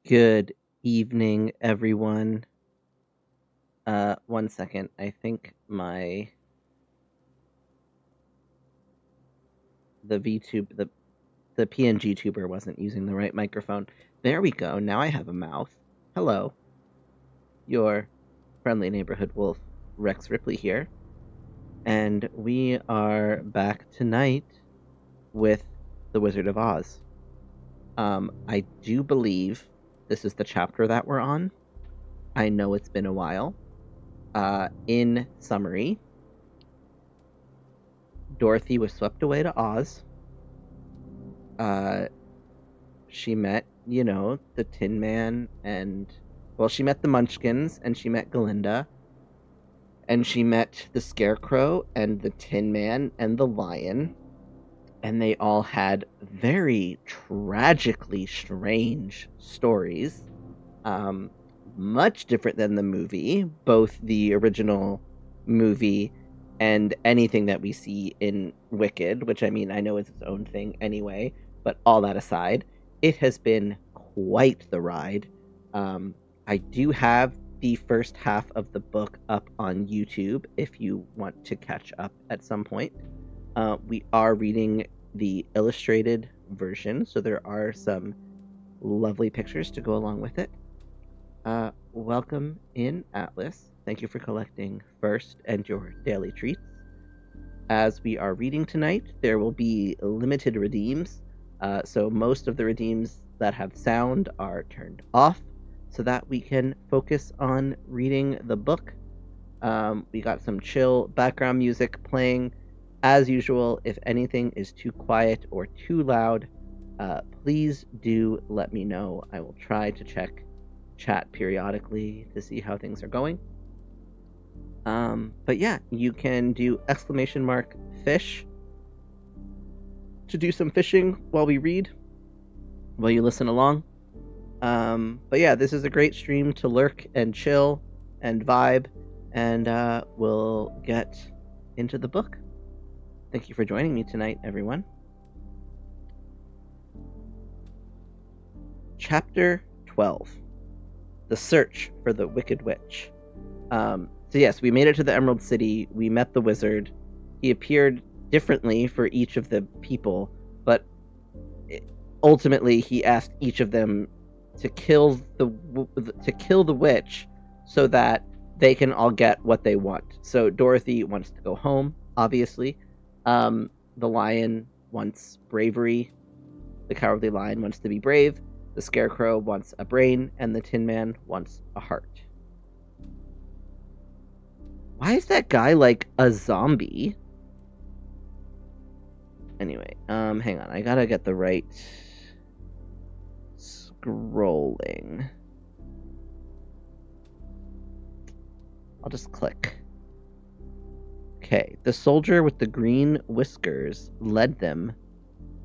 Good evening, everyone. One second. I think the VTube the PNG tuber wasn't using the right microphone. There we go. Now I have a mouth. Hello, your friendly neighborhood wolf, Rex Ripley here, and we are back tonight with The Wizard of Oz. I do believe this is the chapter that we're on. I know it's been a while. In summary, Dorothy was swept away to Oz. She met, the Tin Man she met the Munchkins and she met Glinda. And she met the Scarecrow and the Tin Man and the Lion. And they all had very tragically strange stories. Much different than the movie, both the original movie and anything that we see in Wicked, which I know is its own thing anyway, but all that aside, it has been quite the ride. I do have the first half of the book up on YouTube if you want to catch up at some point. We are reading the illustrated version, so there are some lovely pictures to go along with it. Welcome in, Atlas. Thank you for collecting first and your daily treats. As we are reading tonight, there will be limited redeems, so most of the redeems that have sound are turned off so that we can focus on reading the book. We got some chill background music playing. As usual, if anything is too quiet or too loud, please do let me know. I will try to check chat periodically to see how things are going. But yeah, you can do !fish to do some fishing while we read, while you listen along. But yeah, this is a great stream to lurk and chill and vibe, and we'll get into the book. Thank you for joining me tonight, everyone. Chapter 12. The Search for the Wicked Witch. So yes, we made it to the Emerald City. We met the wizard. He appeared differently for each of the people, but ultimately he asked each of them to kill the witch so that they can all get what they want. So Dorothy wants to go home, obviously. The lion wants bravery. The Cowardly Lion wants to be brave. The Scarecrow wants a brain, and the Tin Man wants a heart. Why is that guy like a zombie? Anyway, hang on. I gotta get the right scrolling. I'll just click. Okay, the soldier with the green whiskers led them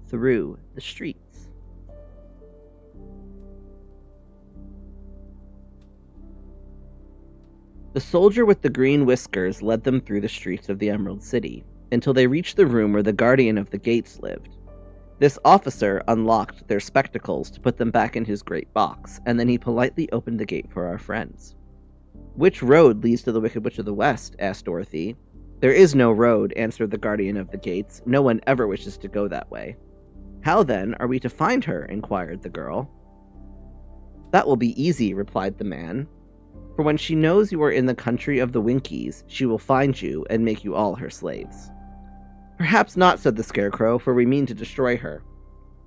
through the streets. The soldier with the green whiskers led them through the streets of the Emerald City, until they reached the room where the guardian of the gates lived. This officer unlocked their spectacles to put them back in his great box, and then he politely opened the gate for our friends. "Which road leads to the Wicked Witch of the West?" asked Dorothy. "There is no road," answered the guardian of the gates. "No one ever wishes to go that way." "How, then, are we to find her?" inquired the girl. "That will be easy," replied the man. "For when she knows you are in the country of the Winkies, she will find you and make you all her slaves." "Perhaps not," said the Scarecrow, "for we mean to destroy her."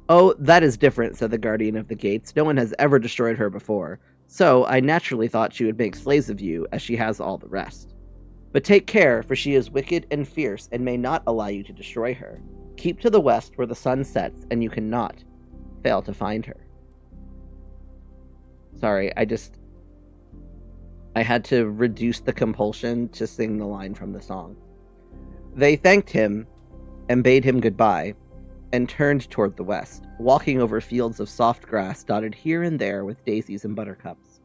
"Oh, that is different," said the guardian of the gates. "No one has ever destroyed her before, so I naturally thought she would make slaves of you, as she has all the rest. But take care, for she is wicked and fierce, and may not allow you to destroy her. Keep to the west where the sun sets, and you cannot fail to find her." Sorry, I had to reduce the compulsion to sing the line from the song. They thanked him and bade him goodbye, and turned toward the west, walking over fields of soft grass dotted here and there with daisies and buttercups.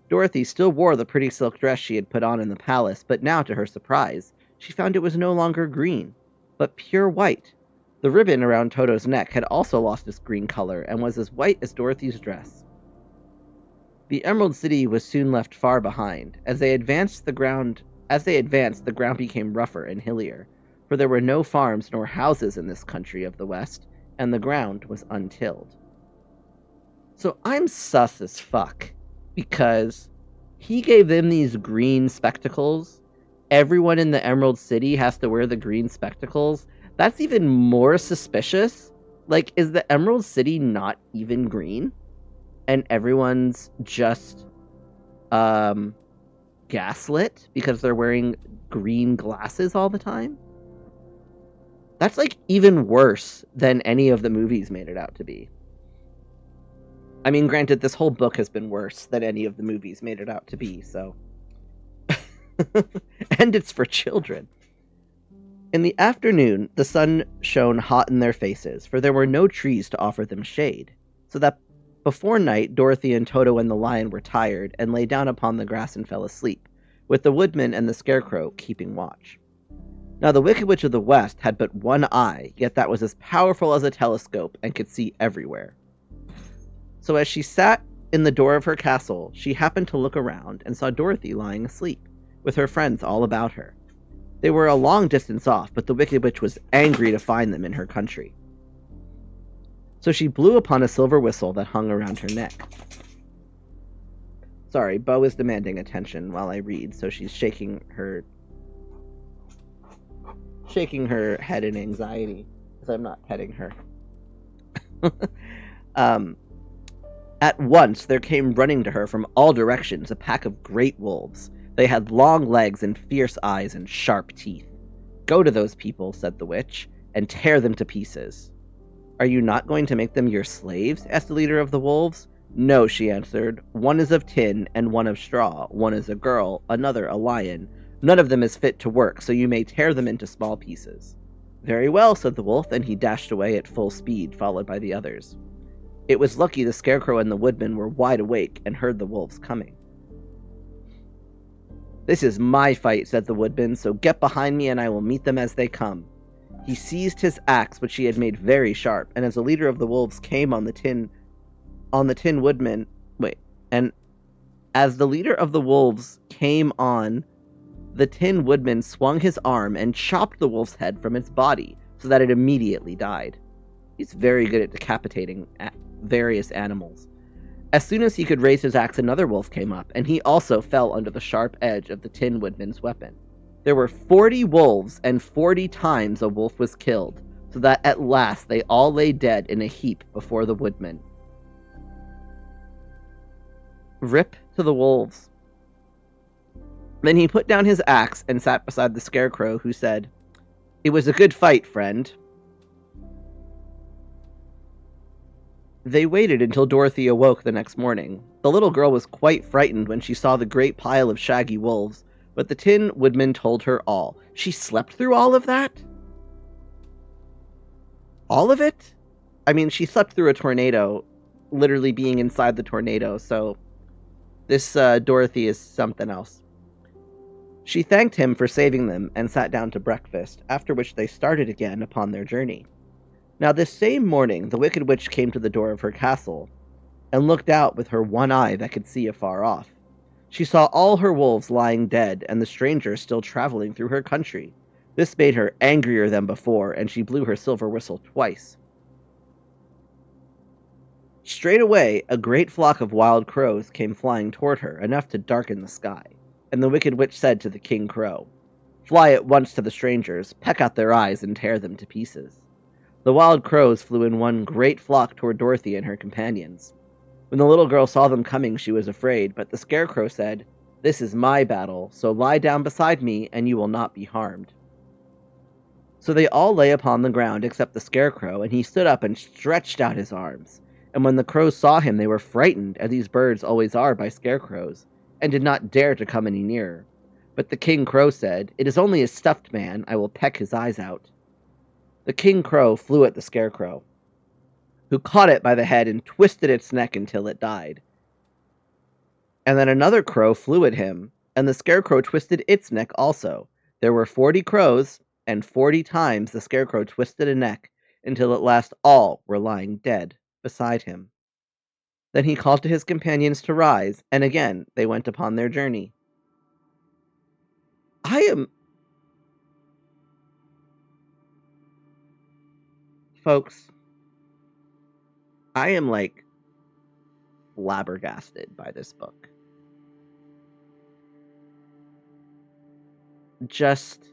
Dorothy still wore the pretty silk dress she had put on in the palace, but now, to her surprise, she found it was no longer green, but pure white. The ribbon around Toto's neck had also lost its green color and was as white as Dorothy's dress. The Emerald City was soon left far behind. As they advanced, the ground became rougher and hillier, for there were no farms nor houses in this country of the West, and the ground was untilled. So I'm sus as fuck, because he gave them these green spectacles. Everyone in the Emerald City has to wear the green spectacles. That's even more suspicious. Like, is the Emerald City not even green? And everyone's just gaslit because they're wearing green glasses all the time? That's like even worse than any of the movies made it out to be. I mean, granted, this whole book has been worse than any of the movies made it out to be, so. And it's for children. In the afternoon, the sun shone hot in their faces, for there were no trees to offer them shade, so that before night, Dorothy and Toto and the lion were tired and lay down upon the grass and fell asleep, with the woodman and the scarecrow keeping watch. Now the Wicked Witch of the West had but one eye, yet that was as powerful as a telescope and could see everywhere. So as she sat in the door of her castle, she happened to look around and saw Dorothy lying asleep, with her friends all about her. They were a long distance off, but the Wicked Witch was angry to find them in her country. So she blew upon a silver whistle that hung around her neck. Sorry, Bo is demanding attention while I read, so she's shaking her head in anxiety, because I'm not petting her. At once there came running to her from all directions a pack of great wolves. They had long legs and fierce eyes and sharp teeth. "Go to those people," said the witch, "and tear them to pieces." "Are you not going to make them your slaves?" asked the leader of the wolves. "No," she answered. "One is of tin and one of straw. One is a girl, another a lion. None of them is fit to work, so you may tear them into small pieces." "Very well," said the wolf, and he dashed away at full speed, followed by the others. It was lucky the scarecrow and the woodman were wide awake and heard the wolves coming. "This is my fight," said the woodman, "so get behind me and I will meet them as they come." He seized his axe, which he had made very sharp, and as the leader of the wolves came on the tin woodman, and as the leader of the wolves came on, the tin woodman swung his arm and chopped the wolf's head from its body, so that it immediately died. He's very good at decapitating various animals. As soon as he could raise his axe, another wolf came up, and he also fell under the sharp edge of the tin woodman's weapon. There were 40 wolves, and 40 times a wolf was killed, so that at last they all lay dead in a heap before the woodman. Rip to the wolves. Then he put down his axe and sat beside the scarecrow, who said, "It was a good fight, friend." They waited until Dorothy awoke the next morning. The little girl was quite frightened when she saw the great pile of shaggy wolves, but the Tin Woodman told her all. She slept through all of that? All of it? I mean, she slept through a tornado, literally being inside the tornado, so this Dorothy is something else. She thanked him for saving them and sat down to breakfast, after which they started again upon their journey. Now this same morning the Wicked Witch came to the door of her castle, and looked out with her one eye that could see afar off. She saw all her wolves lying dead, and the strangers still traveling through her country. This made her angrier than before, and she blew her silver whistle twice. Straight away, a great flock of wild crows came flying toward her, enough to darken the sky. And the Wicked Witch said to the King Crow, "Fly at once to the strangers, peck out their eyes, and tear them to pieces." The wild crows flew in one great flock toward Dorothy and her companions. When the little girl saw them coming, she was afraid, but the Scarecrow said, "This is my battle, so lie down beside me, and you will not be harmed." So they all lay upon the ground except the Scarecrow, and he stood up and stretched out his arms. And when the crows saw him, they were frightened, as these birds always are by scarecrows, and did not dare to come any nearer. But the King Crow said, "It is only a stuffed man. I will peck his eyes out." The King Crow flew at the Scarecrow, who caught it by the head and twisted its neck until it died. And then another crow flew at him, and the Scarecrow twisted its neck also. There were 40 crows, and 40 times the Scarecrow twisted a neck, until at last all were lying dead beside him. Then he called to his companions to rise, and again they went upon their journey. Folks, I am like flabbergasted by this book. Just,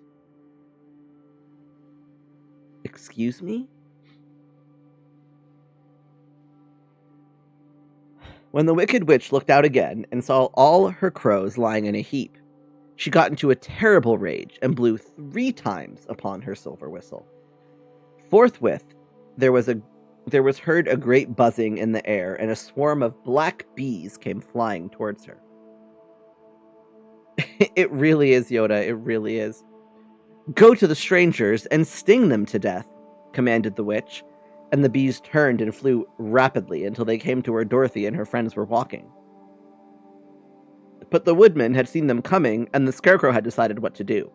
excuse me? When the Wicked Witch looked out again and saw all her crows lying in a heap, she got into a terrible rage and blew 3 times upon her silver whistle. Forthwith, there was heard a great buzzing in the air, and a swarm of black bees came flying towards her. It really is, Yoda, it really is. "Go to the strangers and sting them to death," commanded the witch, and the bees turned and flew rapidly until they came to where Dorothy and her friends were walking. But the woodman had seen them coming, and the Scarecrow had decided what to do.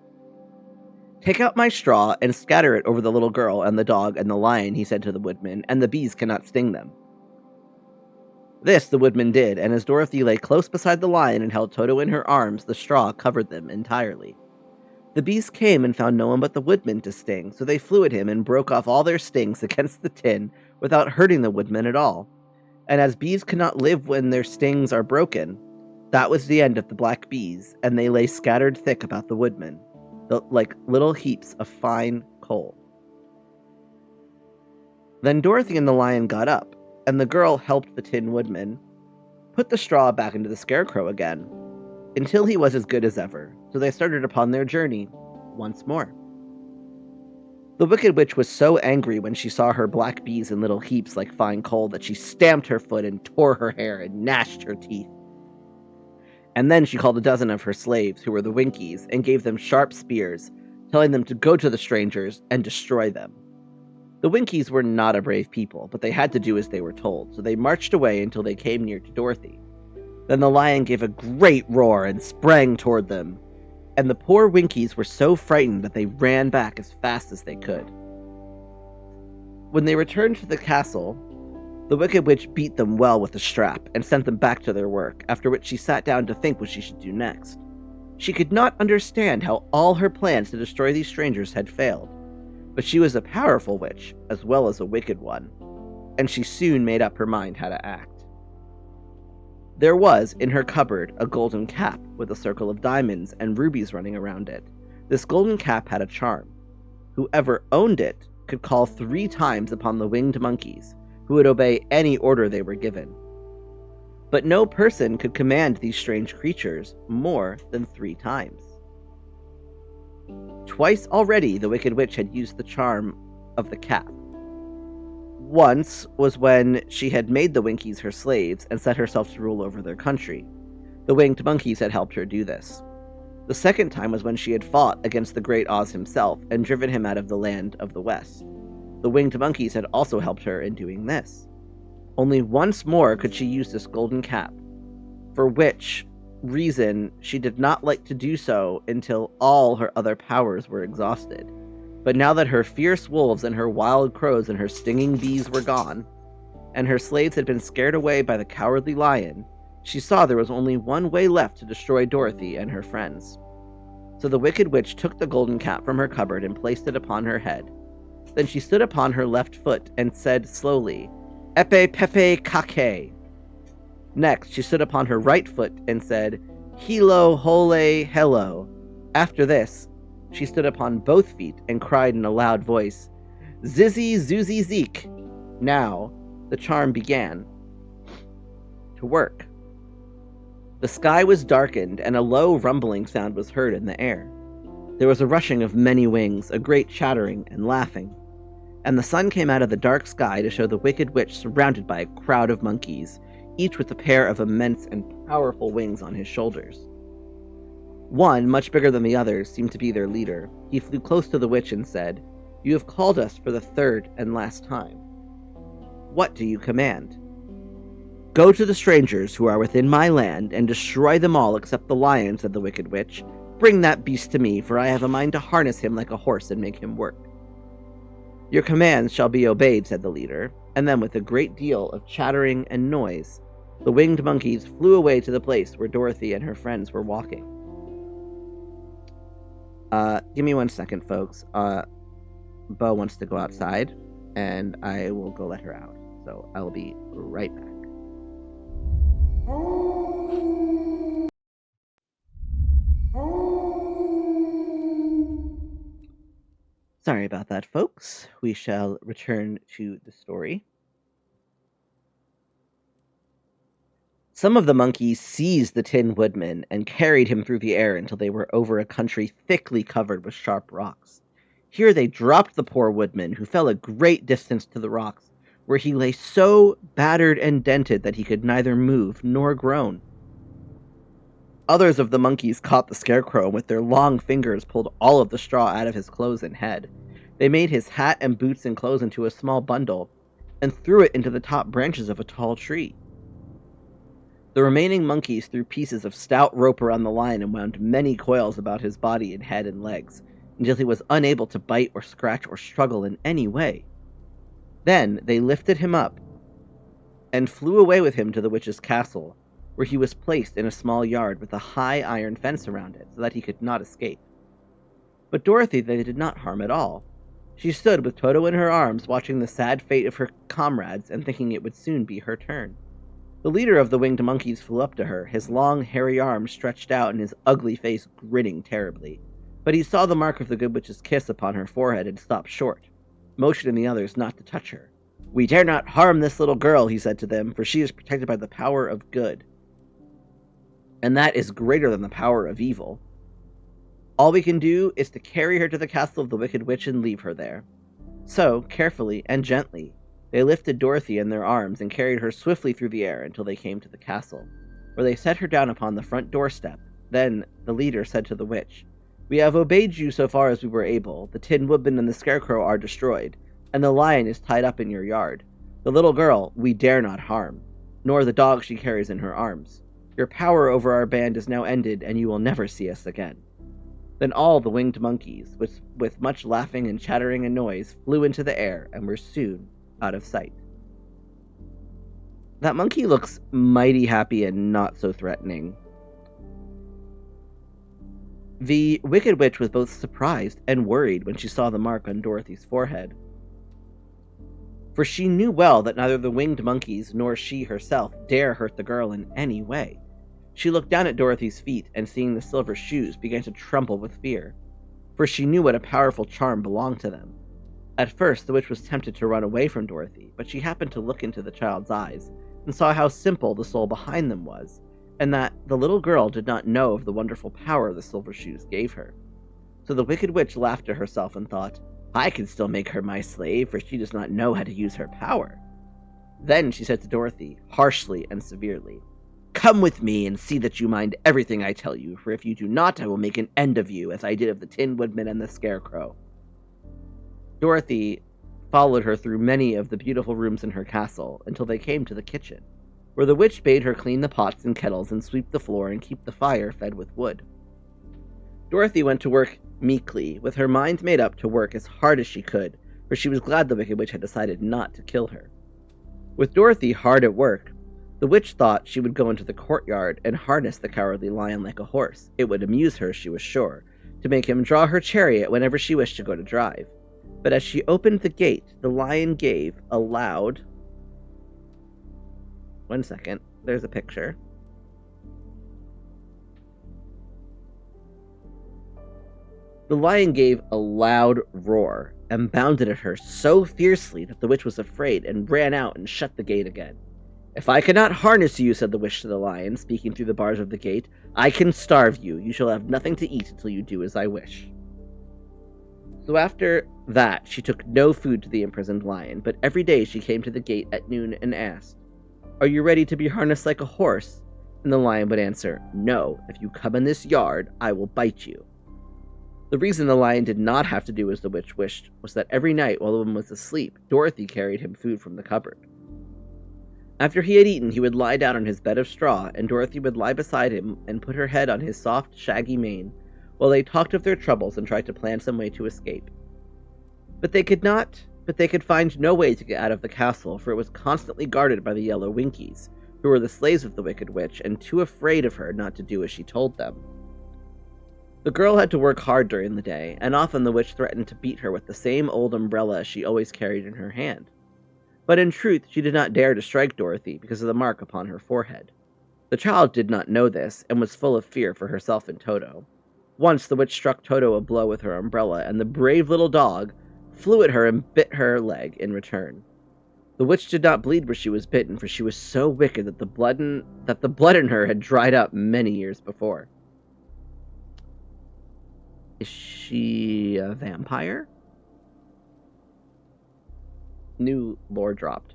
"Take out my straw and scatter it over the little girl and the dog and the lion," he said to the woodman, "and the bees cannot sting them." This the woodman did, and as Dorothy lay close beside the lion and held Toto in her arms, the straw covered them entirely. The bees came and found no one but the woodman to sting, so they flew at him and broke off all their stings against the tin without hurting the woodman at all. And as bees cannot live when their stings are broken, that was the end of the black bees, and they lay scattered thick about the woodman, like little heaps of fine coal. Then Dorothy and the lion got up, and the girl helped the Tin Woodman put the straw back into the Scarecrow again, until he was as good as ever, so they started upon their journey once more. The Wicked Witch was so angry when she saw her black bees in little heaps like fine coal that she stamped her foot and tore her hair and gnashed her teeth. And then she called a dozen of her slaves, who were the Winkies, and gave them sharp spears, telling them to go to the strangers and destroy them. The Winkies were not a brave people, but they had to do as they were told, so they marched away until they came near to Dorothy. Then the lion gave a great roar and sprang toward them, and the poor Winkies were so frightened that they ran back as fast as they could. When they returned to the castle, the Wicked Witch beat them well with a strap and sent them back to their work, after which she sat down to think what she should do next. She could not understand how all her plans to destroy these strangers had failed, but she was a powerful witch as well as a wicked one, and she soon made up her mind how to act. There was, in her cupboard, a golden cap with a circle of diamonds and rubies running around it. This golden cap had a charm. Whoever owned it could call 3 times upon the winged monkeys, who would obey any order they were given. But no person could command these strange creatures more than 3 times. Twice already the Wicked Witch had used the charm of the cap. Once was when she had made the Winkies her slaves and set herself to rule over their country. The winged monkeys had helped her do this. The second time was when she had fought against the Great Oz himself and driven him out of the land of the West. The winged monkeys had also helped her in doing this. Only once more could she use this golden cap, for which reason she did not like to do so until all her other powers were exhausted. But now that her fierce wolves and her wild crows and her stinging bees were gone, and her slaves had been scared away by the cowardly lion, she saw there was only one way left to destroy Dorothy and her friends. So the Wicked Witch took the golden cap from her cupboard and placed it upon her head. Then she stood upon her left foot and said slowly, "Epe pepe kake." Next, she stood upon her right foot and said, "Hilo hole hello." After this, she stood upon both feet and cried in a loud voice, "Zizzy zoozy zeek." Now, the charm began to work. The sky was darkened, and a low rumbling sound was heard in the air. There was a rushing of many wings, a great chattering and laughing, and the sun came out of the dark sky to show the Wicked Witch surrounded by a crowd of monkeys, each with a pair of immense and powerful wings on his shoulders. One, much bigger than the others, seemed to be their leader. He flew close to the witch and said, "You have called us for the 3rd and last time. What do you command?" "Go to the strangers who are within my land and destroy them all except the lion," said the Wicked Witch. "Bring that beast to me, for I have a mind to harness him like a horse and make him work." "Your commands shall be obeyed," said the leader, and then with a great deal of chattering and noise, The winged monkeys flew away to the place where Dorothy and her friends were walking. Give me 1 second, folks. Bo wants to go outside, and I will go let her out. So I will be right back. Sorry about that, folks. We shall return to the story. Some of the monkeys seized the Tin Woodman and carried him through the air until they were over a country thickly covered with sharp rocks. Here they dropped the poor woodman, who fell a great distance to the rocks, where he lay so battered and dented that he could neither move nor groan. Others of the monkeys caught the Scarecrow and with their long fingers pulled all of the straw out of his clothes and head. They made his hat and boots and clothes into a small bundle and threw it into the top branches of a tall tree. The remaining monkeys threw pieces of stout rope around the Lion and wound many coils about his body and head and legs, until he was unable to bite or scratch or struggle in any way. Then they lifted him up and flew away with him to the witch's castle, where he was placed in a small yard with a high iron fence around it so that he could not escape. But Dorothy they did not harm at all. She stood with Toto in her arms, watching the sad fate of her comrades and thinking it would soon be her turn. The leader of the winged monkeys flew up to her, his long, hairy arms stretched out and his ugly face grinning terribly. But he saw the mark of the good witch's kiss upon her forehead and stopped short, motioning the others not to touch her. "We dare not harm this little girl," he said to them, "for she is protected by the power of good. And that is greater than the power of evil. All we can do is to carry her to the castle of the Wicked Witch and leave her there." So, carefully and gently, they lifted Dorothy in their arms and carried her swiftly through the air until they came to the castle, where they set her down upon the front doorstep. Then the leader said to the witch, "We have obeyed you so far as we were able. The Tin Woodman and the Scarecrow are destroyed, and the Lion is tied up in your yard. The little girl we dare not harm, nor the dog she carries in her arms. Your power over our band is now ended, and you will never see us again." Then all the winged monkeys, with much laughing and chattering and noise, flew into the air and were soon out of sight. That monkey looks mighty happy and not so threatening. The Wicked Witch was both surprised and worried when she saw the mark on Dorothy's forehead, for she knew well that neither the winged monkeys nor she herself dare hurt the girl in any way. She looked down at Dorothy's feet and, seeing the silver shoes, began to tremble with fear, for she knew what a powerful charm belonged to them. At first, the witch was tempted to run away from Dorothy, but she happened to look into the child's eyes and saw how simple the soul behind them was, and that the little girl did not know of the wonderful power the silver shoes gave her. So the Wicked Witch laughed to herself and thought, "I can still make her my slave, for she does not know how to use her power." Then she said to Dorothy, harshly and severely, "Come with me and see that you mind everything I tell you, for if you do not, I will make an end of you, as I did of the Tin Woodman and the Scarecrow." Dorothy followed her through many of the beautiful rooms in her castle until they came to the kitchen, where the witch bade her clean the pots and kettles and sweep the floor and keep the fire fed with wood. Dorothy went to work meekly, with her mind made up to work as hard as she could, for she was glad the Wicked Witch had decided not to kill her. With Dorothy hard at work, the witch thought she would go into the courtyard and harness the Cowardly Lion like a horse. It would amuse her, she was sure, to make him draw her chariot whenever she wished to go to drive. But as she opened the gate, the lion gave a loud... 1 second, there's a picture. The lion gave a loud roar and bounded at her so fiercely that the witch was afraid and ran out and shut the gate again. "If I cannot harness you," said the witch to the lion, speaking through the bars of the gate, "I can starve you. You shall have nothing to eat until you do as I wish." So after that, she took no food to the imprisoned lion, but every day she came to the gate at noon and asked, "Are you ready to be harnessed like a horse?" And the lion would answer, "No, if you come in this yard, I will bite you." The reason the lion did not have to do as the witch wished was that every night while the woman was asleep, Dorothy carried him food from the cupboard. After he had eaten, he would lie down on his bed of straw, and Dorothy would lie beside him and put her head on his soft, shaggy mane, while they talked of their troubles and tried to plan some way to escape. But they could find no way to get out of the castle, for it was constantly guarded by the yellow Winkies, who were the slaves of the Wicked Witch and too afraid of her not to do as she told them. The girl had to work hard during the day, and often the witch threatened to beat her with the same old umbrella she always carried in her hand. But in truth, she did not dare to strike Dorothy because of the mark upon her forehead. The child did not know this, and was full of fear for herself and Toto. Once the witch struck Toto a blow with her umbrella, and the brave little dog flew at her and bit her leg in return. The witch did not bleed where she was bitten, for she was so wicked that the blood in her had dried up many years before. Is she a vampire? New lore dropped.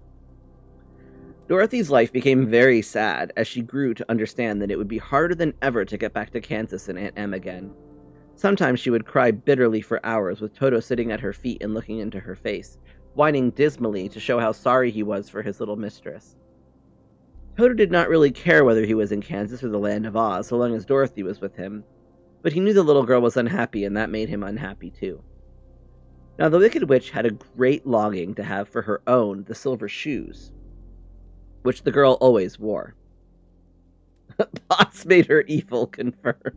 Dorothy's life became very sad as she grew to understand that it would be harder than ever to get back to Kansas and Aunt Em again. Sometimes she would cry bitterly for hours with Toto sitting at her feet and looking into her face, whining dismally to show how sorry he was for his little mistress. Toto did not really care whether he was in Kansas or the Land of Oz, so long as Dorothy was with him, but he knew the little girl was unhappy, and that made him unhappy too. Now the Wicked Witch had a great longing to have for her own the silver shoes, which the girl always wore. Pots made her evil, confirmed.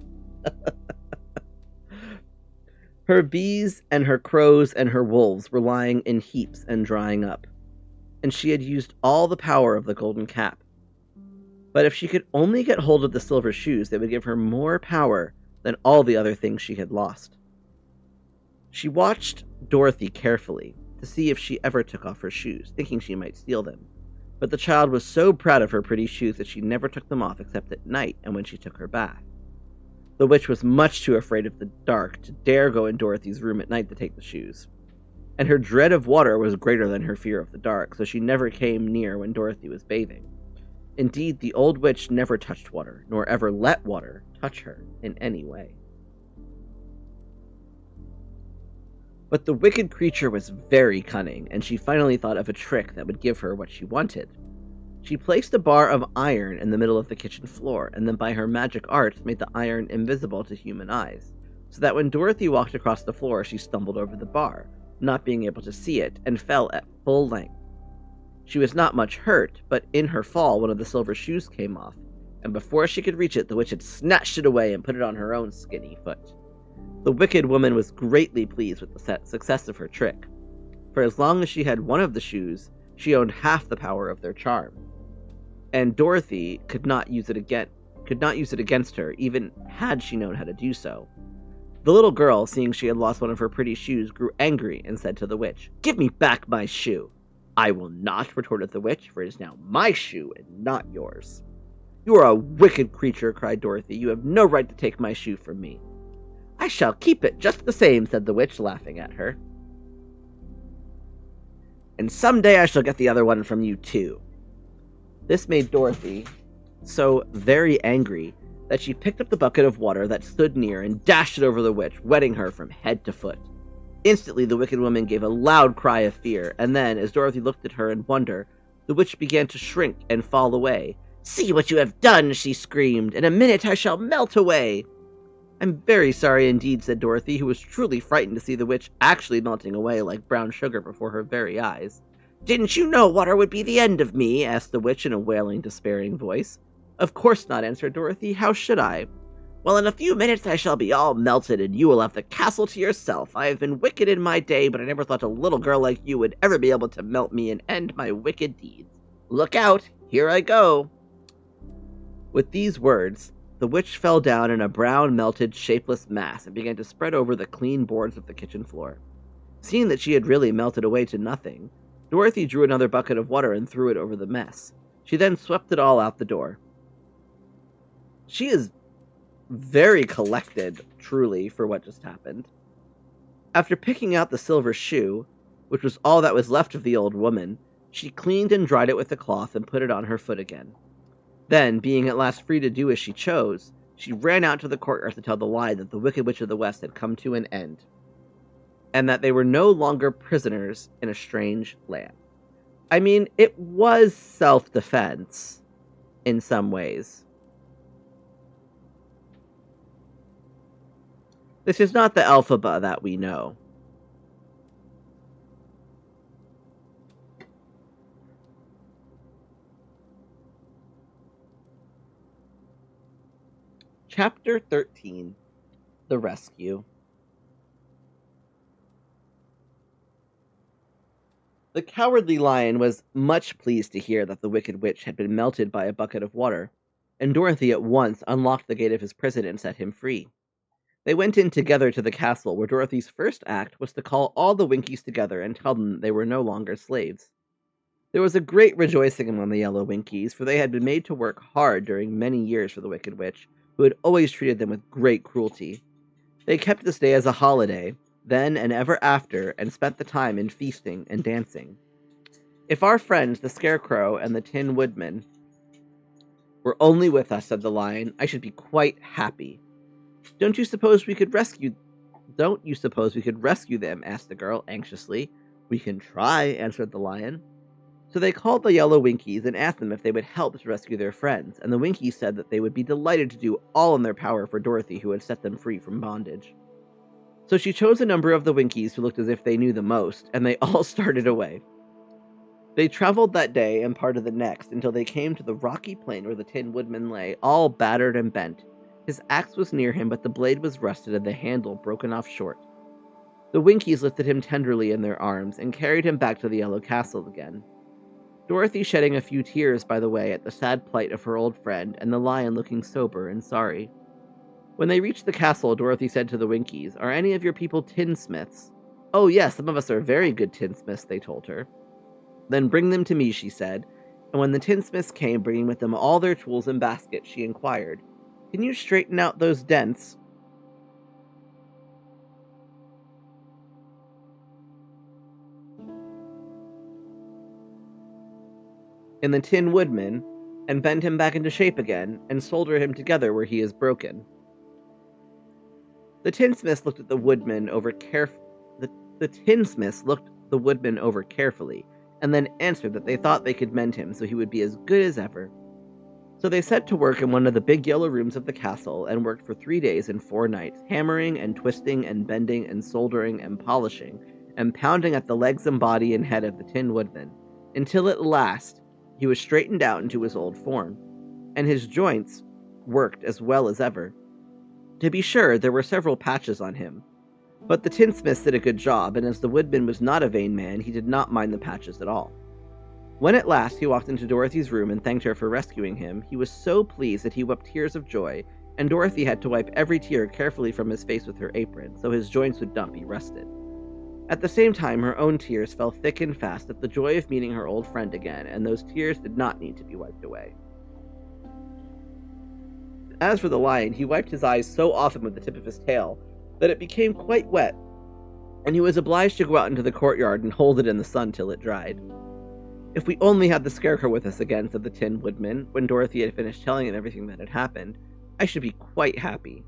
Her bees and her crows and her wolves were lying in heaps and drying up, and she had used all the power of the golden cap. But if she could only get hold of the silver shoes, they would give her more power than all the other things she had lost. She watched Dorothy carefully to see if she ever took off her shoes, thinking she might steal them. But the child was so proud of her pretty shoes that she never took them off except at night and when she took her bath. The witch was much too afraid of the dark to dare go in Dorothy's room at night to take the shoes, and her dread of water was greater than her fear of the dark, so she never came near when Dorothy was bathing. Indeed, the old witch never touched water, nor ever let water touch her in any way. But the wicked creature was very cunning, and she finally thought of a trick that would give her what she wanted. She placed a bar of iron in the middle of the kitchen floor, and then by her magic arts made the iron invisible to human eyes, so that when Dorothy walked across the floor, she stumbled over the bar, not being able to see it, and fell at full length. She was not much hurt, but in her fall one of the silver shoes came off, and before she could reach it, the witch had snatched it away and put it on her own skinny foot. The wicked woman was greatly pleased with the success of her trick, for as long as she had one of the shoes, she owned half the power of their charm, and Dorothy could not use it against her, even had she known how to do so. The little girl, seeing she had lost one of her pretty shoes, grew angry and said to the witch, "Give me back my shoe!" "I will not," retorted the witch, "for it is now my shoe and not yours." "You are a wicked creature," cried Dorothy. "You have no right to take my shoe from me." "I shall keep it just the same," said the witch, laughing at her. "And someday I shall get the other one from you too." This made Dorothy so very angry that she picked up the bucket of water that stood near and dashed it over the witch, wetting her from head to foot. Instantly the wicked woman gave a loud cry of fear, and then, as Dorothy looked at her in wonder, the witch began to shrink and fall away. "See what you have done!" she screamed. "In a minute I shall melt away." "I'm very sorry indeed," said Dorothy, who was truly frightened to see the witch actually melting away like brown sugar before her very eyes. "Didn't you know water would be the end of me?" asked the witch in a wailing, despairing voice. "Of course not," answered Dorothy. "How should I?" "Well, in a few minutes I shall be all melted, and you will have the castle to yourself. I have been wicked in my day, but I never thought a little girl like you would ever be able to melt me and end my wicked deeds. Look out! Here I go!" With these words, the witch fell down in a brown, melted, shapeless mass and began to spread over the clean boards of the kitchen floor. Seeing that she had really melted away to nothing, Dorothy drew another bucket of water and threw it over the mess. She then swept it all out the door. She is very collected, truly, for what just happened. After picking out the silver shoe, which was all that was left of the old woman, she cleaned and dried it with a cloth and put it on her foot again. Then, being at last free to do as she chose, she ran out to the courtyard to tell the lie that the Wicked Witch of the West had come to an end, and that they were no longer prisoners in a strange land. I mean, it was self-defense, in some ways. This is not the Elphaba that we know. Chapter 13. The Rescue. The Cowardly Lion was much pleased to hear that the Wicked Witch had been melted by a bucket of water, and Dorothy at once unlocked the gate of his prison and set him free. They went in together to the castle, where Dorothy's first act was to call all the Winkies together and tell them they were no longer slaves. There was a great rejoicing among the Yellow Winkies, for they had been made to work hard during many years for the Wicked Witch, who had always treated them with great cruelty. They kept this day as a holiday, then and ever after, and spent the time in feasting and dancing. "If our friends, the Scarecrow and the Tin Woodman, were only with us," said the Lion, "I should be quite happy." Don't you suppose we could rescue them?" asked the girl anxiously. "We can try," answered the Lion. So they called the Yellow Winkies and asked them if they would help to rescue their friends, and the Winkies said that they would be delighted to do all in their power for Dorothy, who had set them free from bondage. So she chose a number of the Winkies who looked as if they knew the most, and they all started away. They traveled that day and part of the next until they came to the rocky plain where the Tin Woodman lay, all battered and bent. His axe was near him, but the blade was rusted and the handle broken off short. The Winkies lifted him tenderly in their arms and carried him back to the Yellow Castle again. Dorothy shedding a few tears by the way at the sad plight of her old friend, and the Lion looking sober and sorry. When they reached the castle, Dorothy said to the Winkies, "Are any of your people tinsmiths?" "Oh yes, some of us are very good tinsmiths," they told her. "Then bring them to me," she said, and when the tinsmiths came, bringing with them all their tools and baskets, she inquired, "Can you straighten out those dents?" "In the Tin Woodman, and bend him back into shape again, and solder him together where he is broken?" The tinsmiths looked the Woodman over carefully, and then answered that they thought they could mend him so he would be as good as ever. So they set to work in one of the big yellow rooms of the castle and worked for 3 days and 4 nights, hammering and twisting and bending and soldering and polishing and pounding at the legs and body and head of the Tin Woodman, until at last he was straightened out into his old form, and his joints worked as well as ever. To be sure, there were several patches on him, but the tinsmiths did a good job, and as the Woodman was not a vain man, he did not mind the patches at all. When at last he walked into Dorothy's room and thanked her for rescuing him, he was so pleased that he wept tears of joy, and Dorothy had to wipe every tear carefully from his face with her apron, so his joints would not be rusted. At the same time, her own tears fell thick and fast at the joy of meeting her old friend again, and those tears did not need to be wiped away. As for the Lion, he wiped his eyes so often with the tip of his tail that it became quite wet, and he was obliged to go out into the courtyard and hold it in the sun till it dried. "If we only had the Scarecrow with us again," said the Tin Woodman, when Dorothy had finished telling him everything that had happened, "I should be quite happy."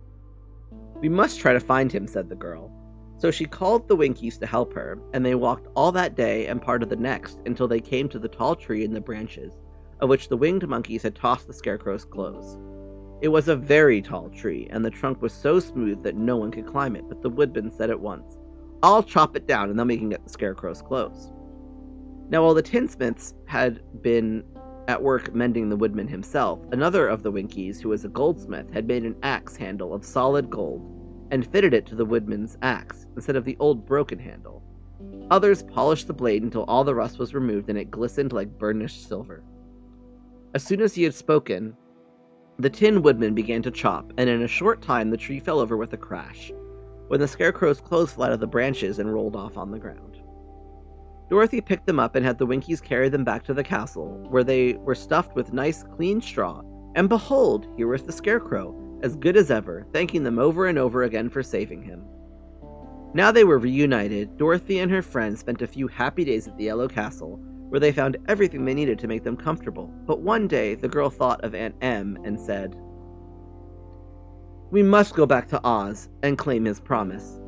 "We must try to find him," said the girl. So she called the Winkies to help her, and they walked all that day and part of the next until they came to the tall tree in the branches, of which the winged monkeys had tossed the Scarecrow's clothes. It was a very tall tree, and the trunk was so smooth that no one could climb it, but the Woodman said at once, "I'll chop it down, and then we can get the Scarecrow's clothes." Now, while the tinsmiths had been at work mending the Woodman himself, another of the Winkies, who was a goldsmith, had made an axe handle of solid gold, and fitted it to the Woodman's axe, instead of the old broken handle. Others polished the blade until all the rust was removed and it glistened like burnished silver. As soon as he had spoken, the Tin Woodman began to chop, and in a short time the tree fell over with a crash, when the Scarecrow's clothes fell out of the branches and rolled off on the ground. Dorothy picked them up and had the Winkies carry them back to the castle, where they were stuffed with nice, clean straw, and behold, here was the Scarecrow, as good as ever, thanking them over and over again for saving him. Now they were reunited. Dorothy and her friends spent a few happy days at the Yellow Castle, where they found everything they needed to make them comfortable. But one day, the girl thought of Aunt Em and said, "We must go back to Oz and claim his promise."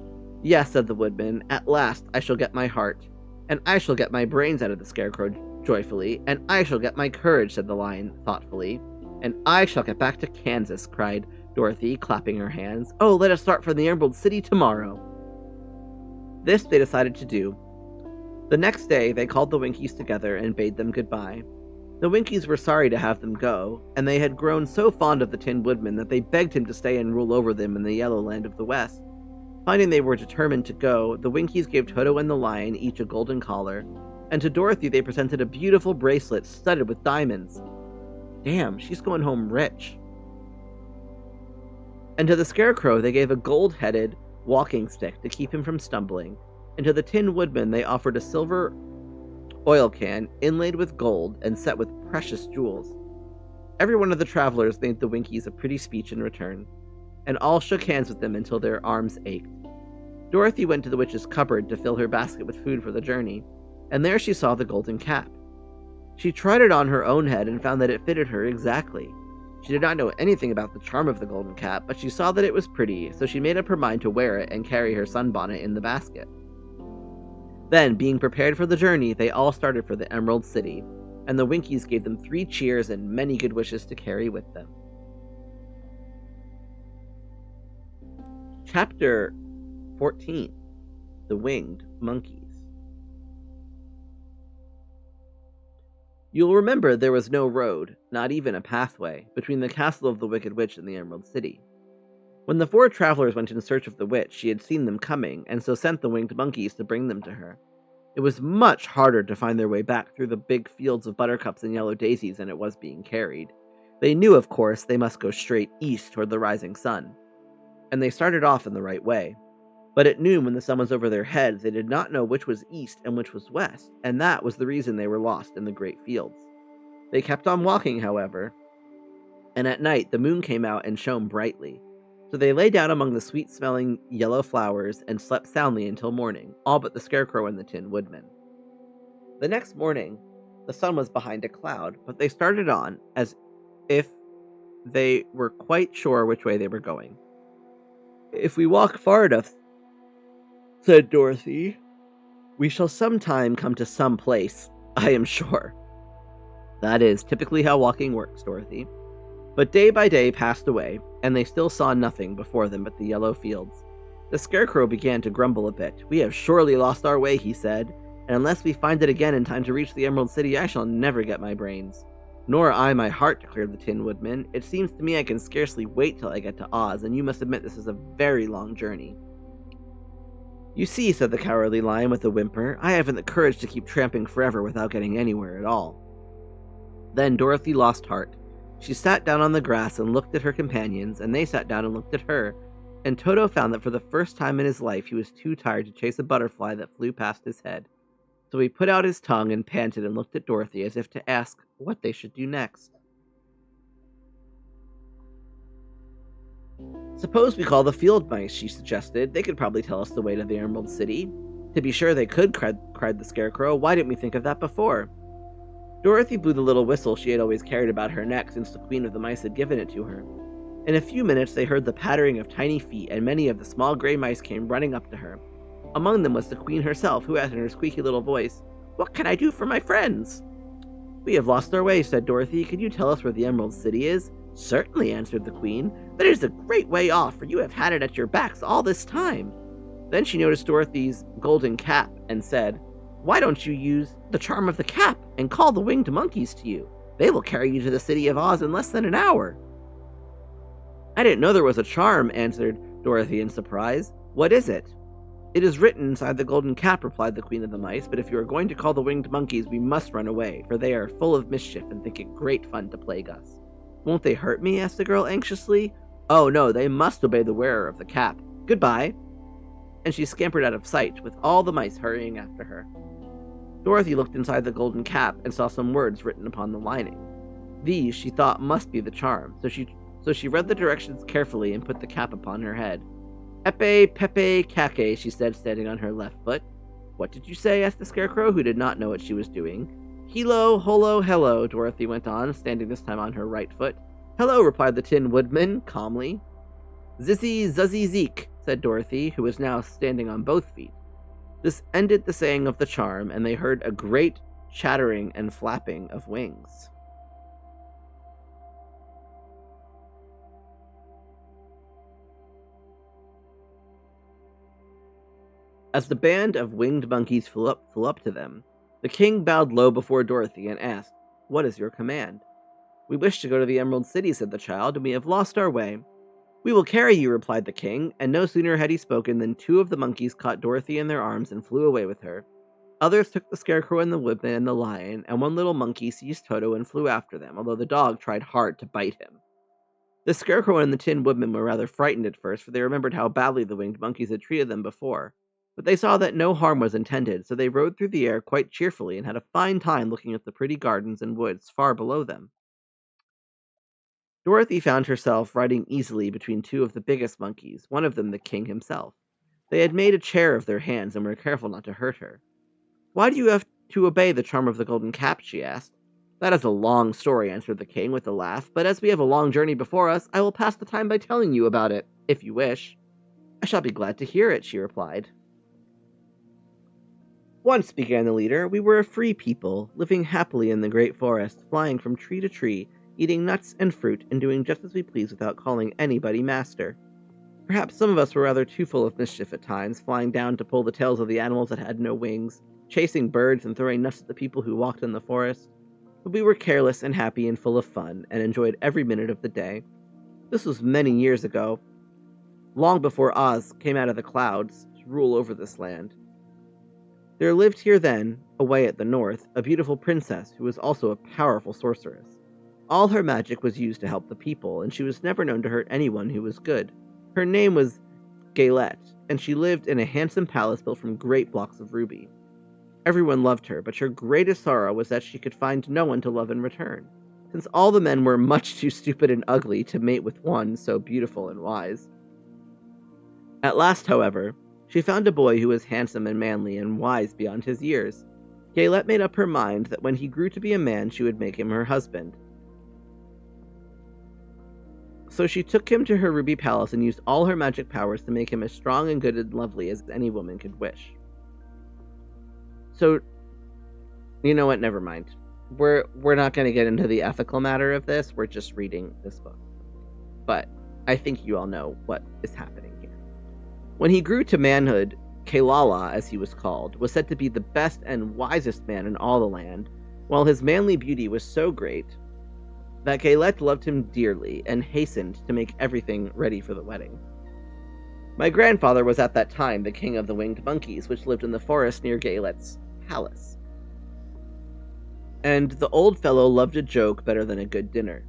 "Yes," said the Woodman, "at last I shall get my heart, and I shall get my brains," out of the Scarecrow joyfully. "And I shall get my courage," said the Lion thoughtfully. "And I shall get back to Kansas," cried Dorothy, clapping her hands. "Oh, let us start from the Emerald City tomorrow." This they decided to do. The next day, they called the Winkies together and bade them goodbye. The Winkies were sorry to have them go, and they had grown so fond of the Tin Woodman that they begged him to stay and rule over them in the Yellow Land of the West. Finding they were determined to go, the Winkies gave Toto and the Lion each a golden collar, and to Dorothy they presented a beautiful bracelet studded with diamonds. Damn, she's going home rich. And to the Scarecrow they gave a gold-headed walking stick to keep him from stumbling, and to the Tin Woodman they offered a silver oil can inlaid with gold and set with precious jewels. Every one of the travelers made the Winkies a pretty speech in return, and all shook hands with them until their arms ached. Dorothy went to the witch's cupboard to fill her basket with food for the journey, and there she saw the golden cap. She tried it on her own head and found that it fitted her exactly. She did not know anything about the charm of the golden cap, but she saw that it was pretty, so she made up her mind to wear it and carry her sunbonnet in the basket. Then, being prepared for the journey, they all started for the Emerald City, and the Winkies gave them 3 cheers and many good wishes to carry with them. Chapter 14. The Winged Monkeys. You'll remember there was no road, not even a pathway, between the castle of the Wicked Witch and the Emerald City. When the 4 travelers went in search of the witch, she had seen them coming, and so sent the winged monkeys to bring them to her. It was much harder to find their way back through the big fields of buttercups and yellow daisies than it was being carried. They knew, of course, they must go straight east toward the rising sun. And they started off in the right way. But at noon, when the sun was over their heads, they did not know which was east and which was west, and that was the reason they were lost in the great fields. They kept on walking, however, and at night the moon came out and shone brightly. So they lay down among the sweet-smelling yellow flowers and slept soundly until morning, all but the Scarecrow and the Tin Woodman. The next morning, the sun was behind a cloud, but they started on as if they were quite sure which way they were going. "If we walk far enough," said Dorothy, "we shall sometime come to some place, I am sure." That is typically how walking works, Dorothy. But day by day passed away, and they still saw nothing before them but the yellow fields. The Scarecrow began to grumble a bit. "We have surely lost our way," he said, "and unless we find it again in time to reach the Emerald City, I shall never get my brains." "Nor I my heart," declared the Tin Woodman. "It seems to me I can scarcely wait till I get to Oz, and you must admit this is a very long journey." "You see," said the Cowardly Lion with a whimper, "I haven't the courage to keep tramping forever without getting anywhere at all." Then Dorothy lost heart. She sat down on the grass and looked at her companions, and they sat down and looked at her, and Toto found that for the first time in his life he was too tired to chase a butterfly that flew past his head. So he put out his tongue and panted and looked at Dorothy as if to ask what they should do next. "Suppose we call the field mice," she suggested. "They could probably tell us the way to the Emerald City." "To be sure they could," cried the Scarecrow. "Why didn't we think of that before?" Dorothy blew the little whistle she had always carried about her neck since the Queen of the Mice had given it to her. In a few minutes they heard the pattering of tiny feet, and many of the small gray mice came running up to her. Among them was the Queen herself, who asked in her squeaky little voice, "What can I do for my friends?" "We have lost our way," said Dorothy. "Could you tell us where the Emerald City is?" "Certainly," answered the Queen. "But it is a great way off, for you have had it at your backs all this time." Then she noticed Dorothy's golden cap and said, "Why don't you use the charm of the cap and call the winged monkeys to you? They will carry you to the city of Oz in less than an hour." "I didn't know there was a charm," answered Dorothy in surprise. "What is it?" "It is written inside the golden cap," replied the Queen of the Mice, "but if you are going to call the winged monkeys, we must run away, for they are full of mischief and think it great fun to plague us." "Won't they hurt me?" asked the girl anxiously. "Oh no, they must obey the wearer of the cap. Goodbye." And she scampered out of sight, with all the mice hurrying after her. Dorothy looked inside the golden cap and saw some words written upon the lining. These she thought must be the charm, so she read the directions carefully and put the cap upon her head. "Epe, pepe, kake," she said, standing on her left foot. "What did you say?" asked the Scarecrow, who did not know what she was doing. "Hilo, holo, hello," Dorothy went on, standing this time on her right foot. "Hello," replied the Tin Woodman, calmly. "Zizzy, zuzzy, zeek," said Dorothy, who was now standing on both feet. This ended the saying of the charm, and they heard a great chattering and flapping of wings. As the band of winged monkeys flew up to them, the king bowed low before Dorothy and asked, "What is your command?" "We wish to go to the Emerald City," said the child, "and we have lost our way." "We will carry you," replied the king, and no sooner had he spoken than two of the monkeys caught Dorothy in their arms and flew away with her. Others took the Scarecrow and the Woodman and the Lion, and one little monkey seized Toto and flew after them, although the dog tried hard to bite him. The Scarecrow and the Tin Woodman were rather frightened at first, for they remembered how badly the winged monkeys had treated them before. But they saw that no harm was intended, so they rode through the air quite cheerfully and had a fine time looking at the pretty gardens and woods far below them. Dorothy found herself riding easily between two of the biggest monkeys, one of them the king himself. They had made a chair of their hands and were careful not to hurt her. "Why do you have to obey the charm of the golden cap?" she asked. "That is a long story," answered the king with a laugh, "but as we have a long journey before us, I will pass the time by telling you about it, if you wish." "I shall be glad to hear it," she replied. "Once," began the leader, "we were a free people, living happily in the great forest, flying from tree to tree, eating nuts and fruit, and doing just as we pleased without calling anybody master. Perhaps some of us were rather too full of mischief at times, flying down to pull the tails of the animals that had no wings, chasing birds and throwing nuts at the people who walked in the forest. But we were careless and happy and full of fun, and enjoyed every minute of the day. This was many years ago, long before Oz came out of the clouds to rule over this land. There lived here then, away at the north, a beautiful princess who was also a powerful sorceress. All her magic was used to help the people, and she was never known to hurt anyone who was good. Her name was Gaylette, and she lived in a handsome palace built from great blocks of ruby. Everyone loved her, but her greatest sorrow was that she could find no one to love in return, since all the men were much too stupid and ugly to mate with one so beautiful and wise. At last, however, she found a boy who was handsome and manly and wise beyond his years. Gaylette made up her mind that when he grew to be a man, she would make him her husband. So she took him to her ruby palace and used all her magic powers to make him as strong and good and lovely as any woman could wish. So, you know what? Never mind. We're not going to get into the ethical matter of this. We're just reading this book. But I think you all know what is happening here. When he grew to manhood, Kaylala, as he was called, was said to be the best and wisest man in all the land, while his manly beauty was so great that Gaylette loved him dearly and hastened to make everything ready for the wedding. My grandfather was at that time the king of the winged monkeys, which lived in the forest near Gaylette's palace. And the old fellow loved a joke better than a good dinner.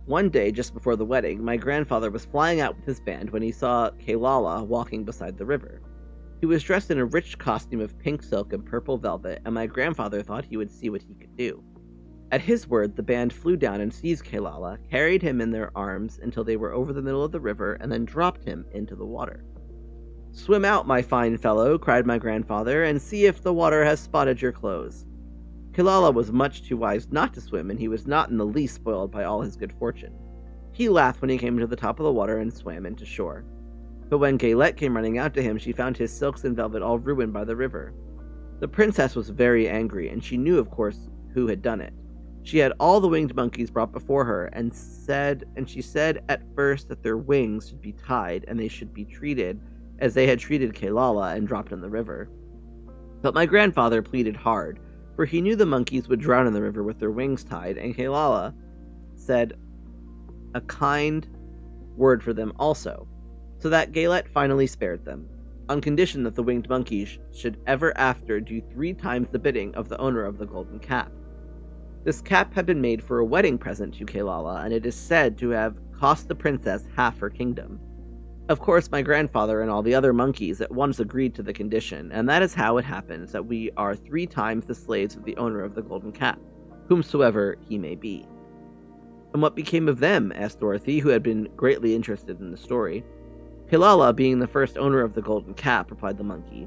One day, just before the wedding, my grandfather was flying out with his band when he saw Kaylala walking beside the river. He was dressed in a rich costume of pink silk and purple velvet, and my grandfather thought he would see what he could do. At his word, the band flew down and seized Kaylala, carried him in their arms until they were over the middle of the river, and then dropped him into the water. "Swim out, my fine fellow," cried my grandfather, "and see if the water has spotted your clothes." Kaylala was much too wise not to swim, and he was not in the least spoiled by all his good fortune. He laughed when he came to the top of the water and swam into shore. But when Gaylette came running out to him, she found his silks and velvet all ruined by the river. The princess was very angry, and she knew, of course, who had done it. She had all the winged monkeys brought before her, and she said at first that their wings should be tied, and they should be treated as they had treated Kaylala and dropped in the river. But my grandfather pleaded hard, for he knew the monkeys would drown in the river with their wings tied, and Kaylala said a kind word for them also, so that Gaylette finally spared them, on condition that the winged monkeys should ever after do 3 times the bidding of the owner of the golden cap. This cap had been made for a wedding present to Kaylala, and it is said to have cost the princess half her kingdom. Of course, my grandfather and all the other monkeys at once agreed to the condition, and that is how it happens that we are 3 times the slaves of the owner of the golden cap, whomsoever he may be. "And what became of them?" asked Dorothy, who had been greatly interested in the story. "Kaylala, being the first owner of the golden cap," replied the monkey.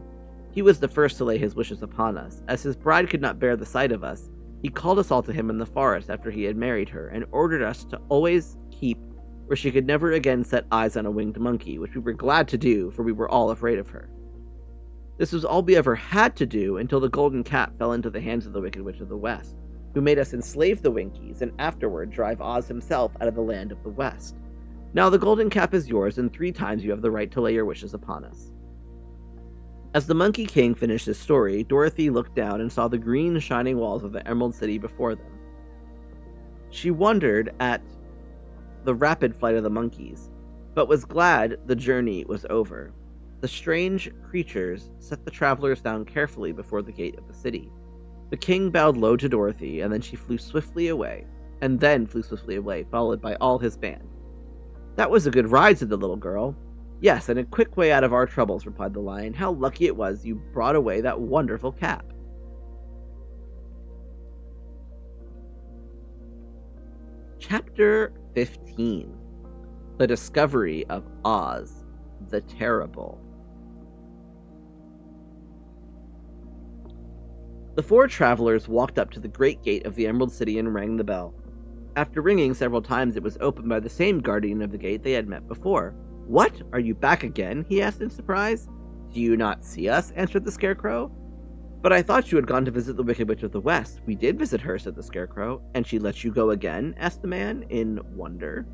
"He was the first to lay his wishes upon us. As his bride could not bear the sight of us, he called us all to him in the forest after he had married her, and ordered us to always keep where she could never again set eyes on a winged monkey, which we were glad to do, for we were all afraid of her. This was all we ever had to do until the golden cap fell into the hands of the Wicked Witch of the West, who made us enslave the Winkies and afterward drive Oz himself out of the land of the West. Now the golden cap is yours, and 3 times you have the right to lay your wishes upon us." As the Monkey King finished his story, Dorothy looked down and saw the green, shining walls of the Emerald City before them. She wondered at the rapid flight of the monkeys, but was glad the journey was over. The strange creatures set the travelers down carefully before the gate of the city. The king bowed low to Dorothy, and then flew swiftly away, followed by all his band. "That was a good ride," said the little girl. "Yes, and a quick way out of our troubles," replied the lion. "How lucky it was you brought away that wonderful cap." Chapter 15: The Discovery of Oz the Terrible. The four travelers walked up to the great gate of the Emerald City and rang the bell. After ringing several times, it was opened by the same guardian of the gate they had met before. "What? Are you back again?" he asked in surprise. "Do you not see us?" answered the Scarecrow. "But I thought you had gone to visit the Wicked Witch of the West." "We did visit her," said the Scarecrow. "And she let you go again?" asked the man, in wonder.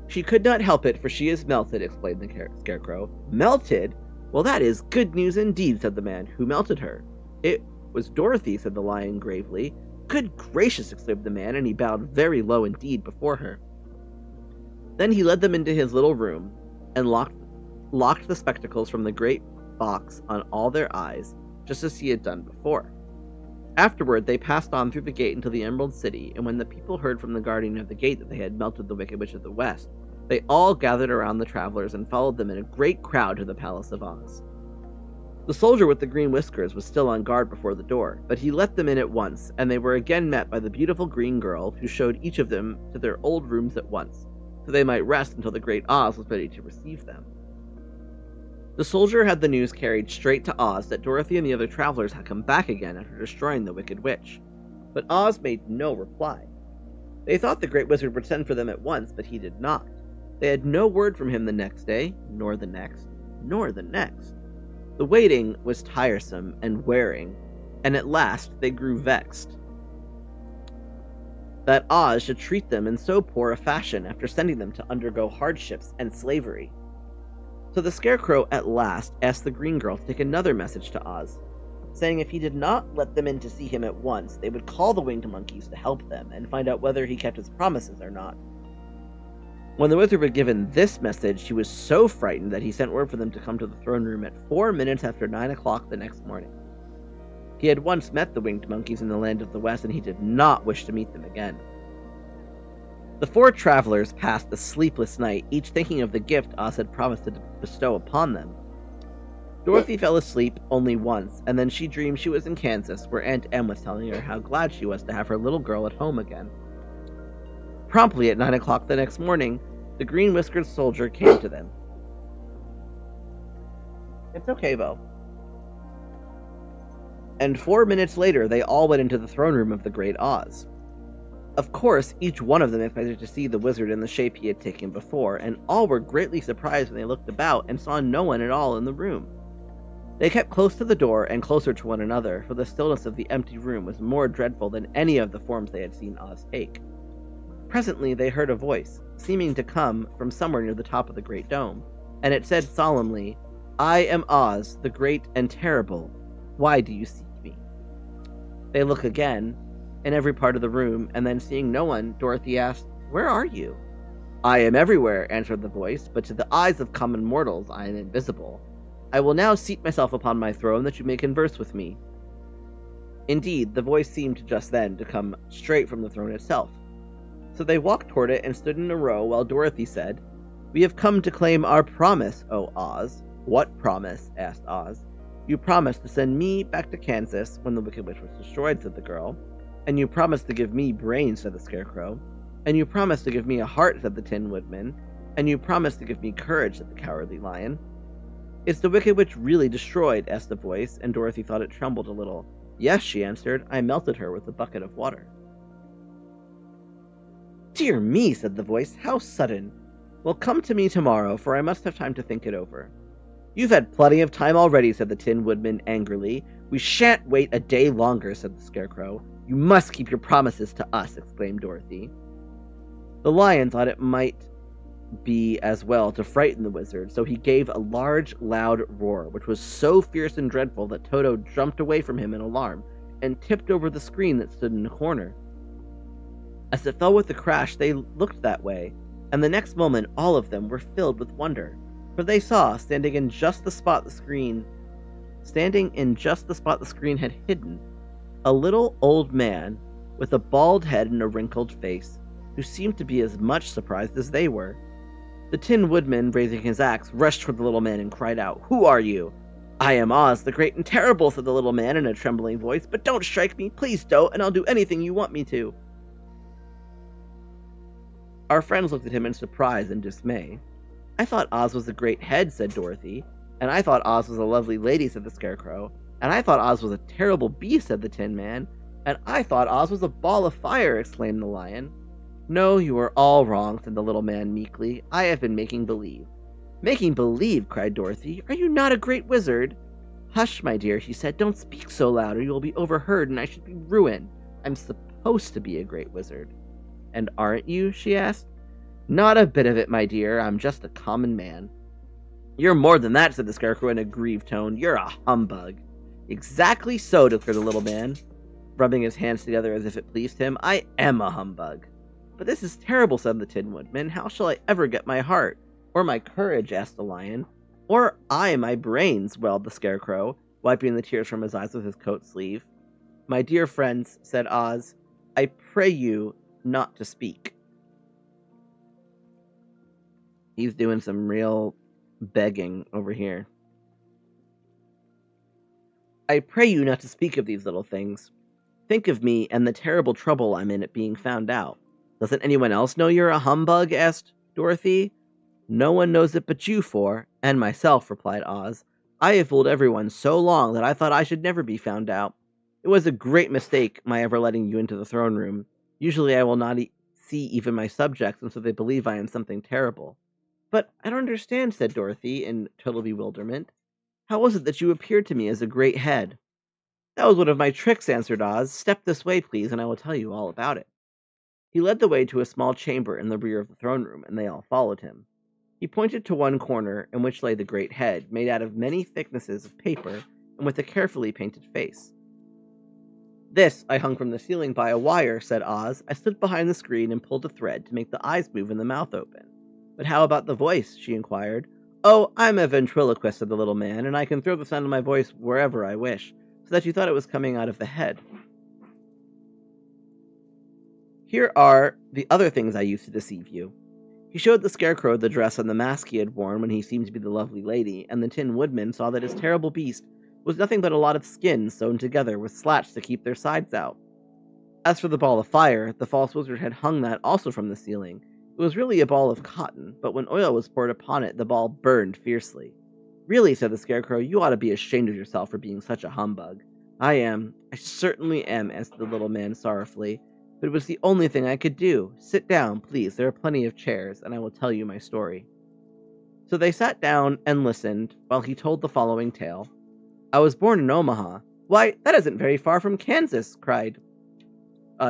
"She could not help it, for she is melted," explained the Scarecrow. "Melted? Well, that is good news indeed," said the man. "Who melted her?" "It was Dorothy," said the lion gravely. "Good gracious!" exclaimed the man, and he bowed very low indeed before her. Then he led them into his little room and locked the spectacles from the great box on all their eyes, just as he had done before. Afterward, they passed on through the gate into the Emerald City, and when the people heard from the guardian of the gate that they had melted the Wicked Witch of the West, they all gathered around the travelers and followed them in a great crowd to the Palace of Oz. The soldier with the green whiskers was still on guard before the door, but he let them in at once, and they were again met by the beautiful green girl, who showed each of them to their old rooms at once, so they might rest until the great Oz was ready to receive them. The soldier had the news carried straight to Oz that Dorothy and the other travelers had come back again after destroying the Wicked Witch, but Oz made no reply. They thought the Great Wizard would send for them at once, but he did not. They had no word from him the next day, nor the next, nor the next. The waiting was tiresome and wearing, and at last they grew vexed that Oz should treat them in so poor a fashion after sending them to undergo hardships and slavery. So the Scarecrow at last asked the green girl to take another message to Oz, saying if he did not let them in to see him at once, they would call the winged monkeys to help them and find out whether he kept his promises or not. When the wizard was given this message, he was so frightened that he sent word for them to come to the throne room at 4 minutes after 9 o'clock the next morning. He had once met the winged monkeys in the land of the West, and he did not wish to meet them again. The four travelers passed a sleepless night, each thinking of the gift Oz had promised to bestow upon them. Dorothy fell asleep only once, and then she dreamed she was in Kansas, where Aunt Em was telling her how glad she was to have her little girl at home again. Promptly at 9 o'clock the next morning, the green-whiskered soldier came to them. "It's okay, Bo." And 4 minutes later, they all went into the throne room of the Great Oz. Of course, each one of them expected to see the wizard in the shape he had taken before, and all were greatly surprised when they looked about and saw no one at all in the room. They kept close to the door and closer to one another, for the stillness of the empty room was more dreadful than any of the forms they had seen Oz take. Presently they heard a voice, seeming to come from somewhere near the top of the great dome, and it said solemnly, "I am Oz, the great and terrible. Why do you seek me?" They look again, in every part of the room, and then seeing no one, Dorothy asked, "Where are you?" "I am everywhere," answered the voice, "but to the eyes of common mortals I am invisible. I will now seat myself upon my throne that you may converse with me." Indeed, the voice seemed just then to come straight from the throne itself. So they walked toward it and stood in a row while Dorothy said, "We have come to claim our promise, O Oz." "What promise?" asked Oz. "You promised to send me back to Kansas when the Wicked Witch was destroyed," said the girl. "And you promised to give me brains," said the Scarecrow. "And you promised to give me a heart," said the Tin Woodman. "And you promised to give me courage," said the Cowardly Lion. "Is the Wicked Witch really destroyed?" asked the voice, and Dorothy thought it trembled a little. "Yes," she answered. "I melted her with a bucket of water." "Dear me," said the voice, "how sudden! Well, come to me tomorrow, for I must have time to think it over." "You've had plenty of time already," said the Tin Woodman angrily. "We shan't wait a day longer," said the Scarecrow. "You must keep your promises to us," exclaimed Dorothy. The lion thought it might be as well to frighten the wizard, so he gave a large, loud roar, which was so fierce and dreadful that Toto jumped away from him in alarm and tipped over the screen that stood in a corner. As it fell with a crash, they looked that way, and the next moment all of them were filled with wonder, for they saw, standing in just the spot the screen had hidden, a little old man with a bald head and a wrinkled face, who seemed to be as much surprised as they were. The Tin Woodman, raising his axe, rushed toward the little man and cried out, "Who are you?" "I am Oz, the Great and Terrible," said the little man in a trembling voice, "but don't strike me, please don't, and I'll do anything you want me to." Our friends looked at him in surprise and dismay. "I thought Oz was a great head," said Dorothy. "And I thought Oz was a lovely lady," said the Scarecrow. "And I thought Oz was a terrible beast," said the Tin Man. "And I thought Oz was a ball of fire," exclaimed the Lion. "No, you are all wrong," said the little man meekly. "I have been making believe." "Making believe!" cried Dorothy. "Are you not a great wizard?" "Hush, my dear," she said. "Don't speak so loud, or you will be overheard, and I should be ruined. I'm supposed to be a great wizard." "And aren't you?" she asked. "Not a bit of it, my dear. I'm just a common man." "You're more than that," said the Scarecrow in a grieved tone. "You're a humbug." "Exactly so," declared the little man, rubbing his hands together as if it pleased him. "I am a humbug." "But this is terrible," said the Tin Woodman. "How shall I ever get my heart? Or my courage?" asked the Lion. "Or I my brains?" wailed the Scarecrow, wiping the tears from his eyes with his coat sleeve. "My dear friends," said Oz, "I pray you not to speak." He's doing some real begging over here. "I pray you not to speak of these little things. Think of me and the terrible trouble I'm in at being found out." "Doesn't anyone else know you're a humbug?" asked Dorothy. "No one knows it but you four, and myself," replied Oz. "I have fooled everyone so long that I thought I should never be found out. It was a great mistake my ever letting you into the throne room. Usually I will not see even my subjects, and so they believe I am something terrible." "But I don't understand," said Dorothy in total bewilderment. "How was it that you appeared to me as a great head?" "That was one of my tricks," answered Oz. "Step this way, please, and I will tell you all about it." He led the way to a small chamber in the rear of the throne room, and they all followed him. He pointed to one corner, in which lay the great head, made out of many thicknesses of paper, and with a carefully painted face. "This I hung from the ceiling by a wire," said Oz. "I stood behind the screen and pulled a thread to make the eyes move and the mouth open." "But how about the voice?" she inquired. "Oh, I'm a ventriloquist," said the little man, "and I can throw the sound of my voice wherever I wish, so that you thought it was coming out of the head. Here are the other things I used to deceive you." He showed the Scarecrow the dress and the mask he had worn when he seemed to be the lovely lady, and the Tin Woodman saw that his terrible beast was nothing but a lot of skin sewn together with slats to keep their sides out. As for the ball of fire, the false wizard had hung that also from the ceiling. It was really a ball of cotton, but when oil was poured upon it, the ball burned fiercely. "Really," said the Scarecrow, "you ought to be ashamed of yourself for being such a humbug." I certainly am," answered the little man sorrowfully, "but it was the only thing I could do. Sit down, please, there are plenty of chairs, and I will tell you my story." So they sat down and listened while he told the following tale. "I was born in Omaha." "Why, that isn't very far from Kansas," cried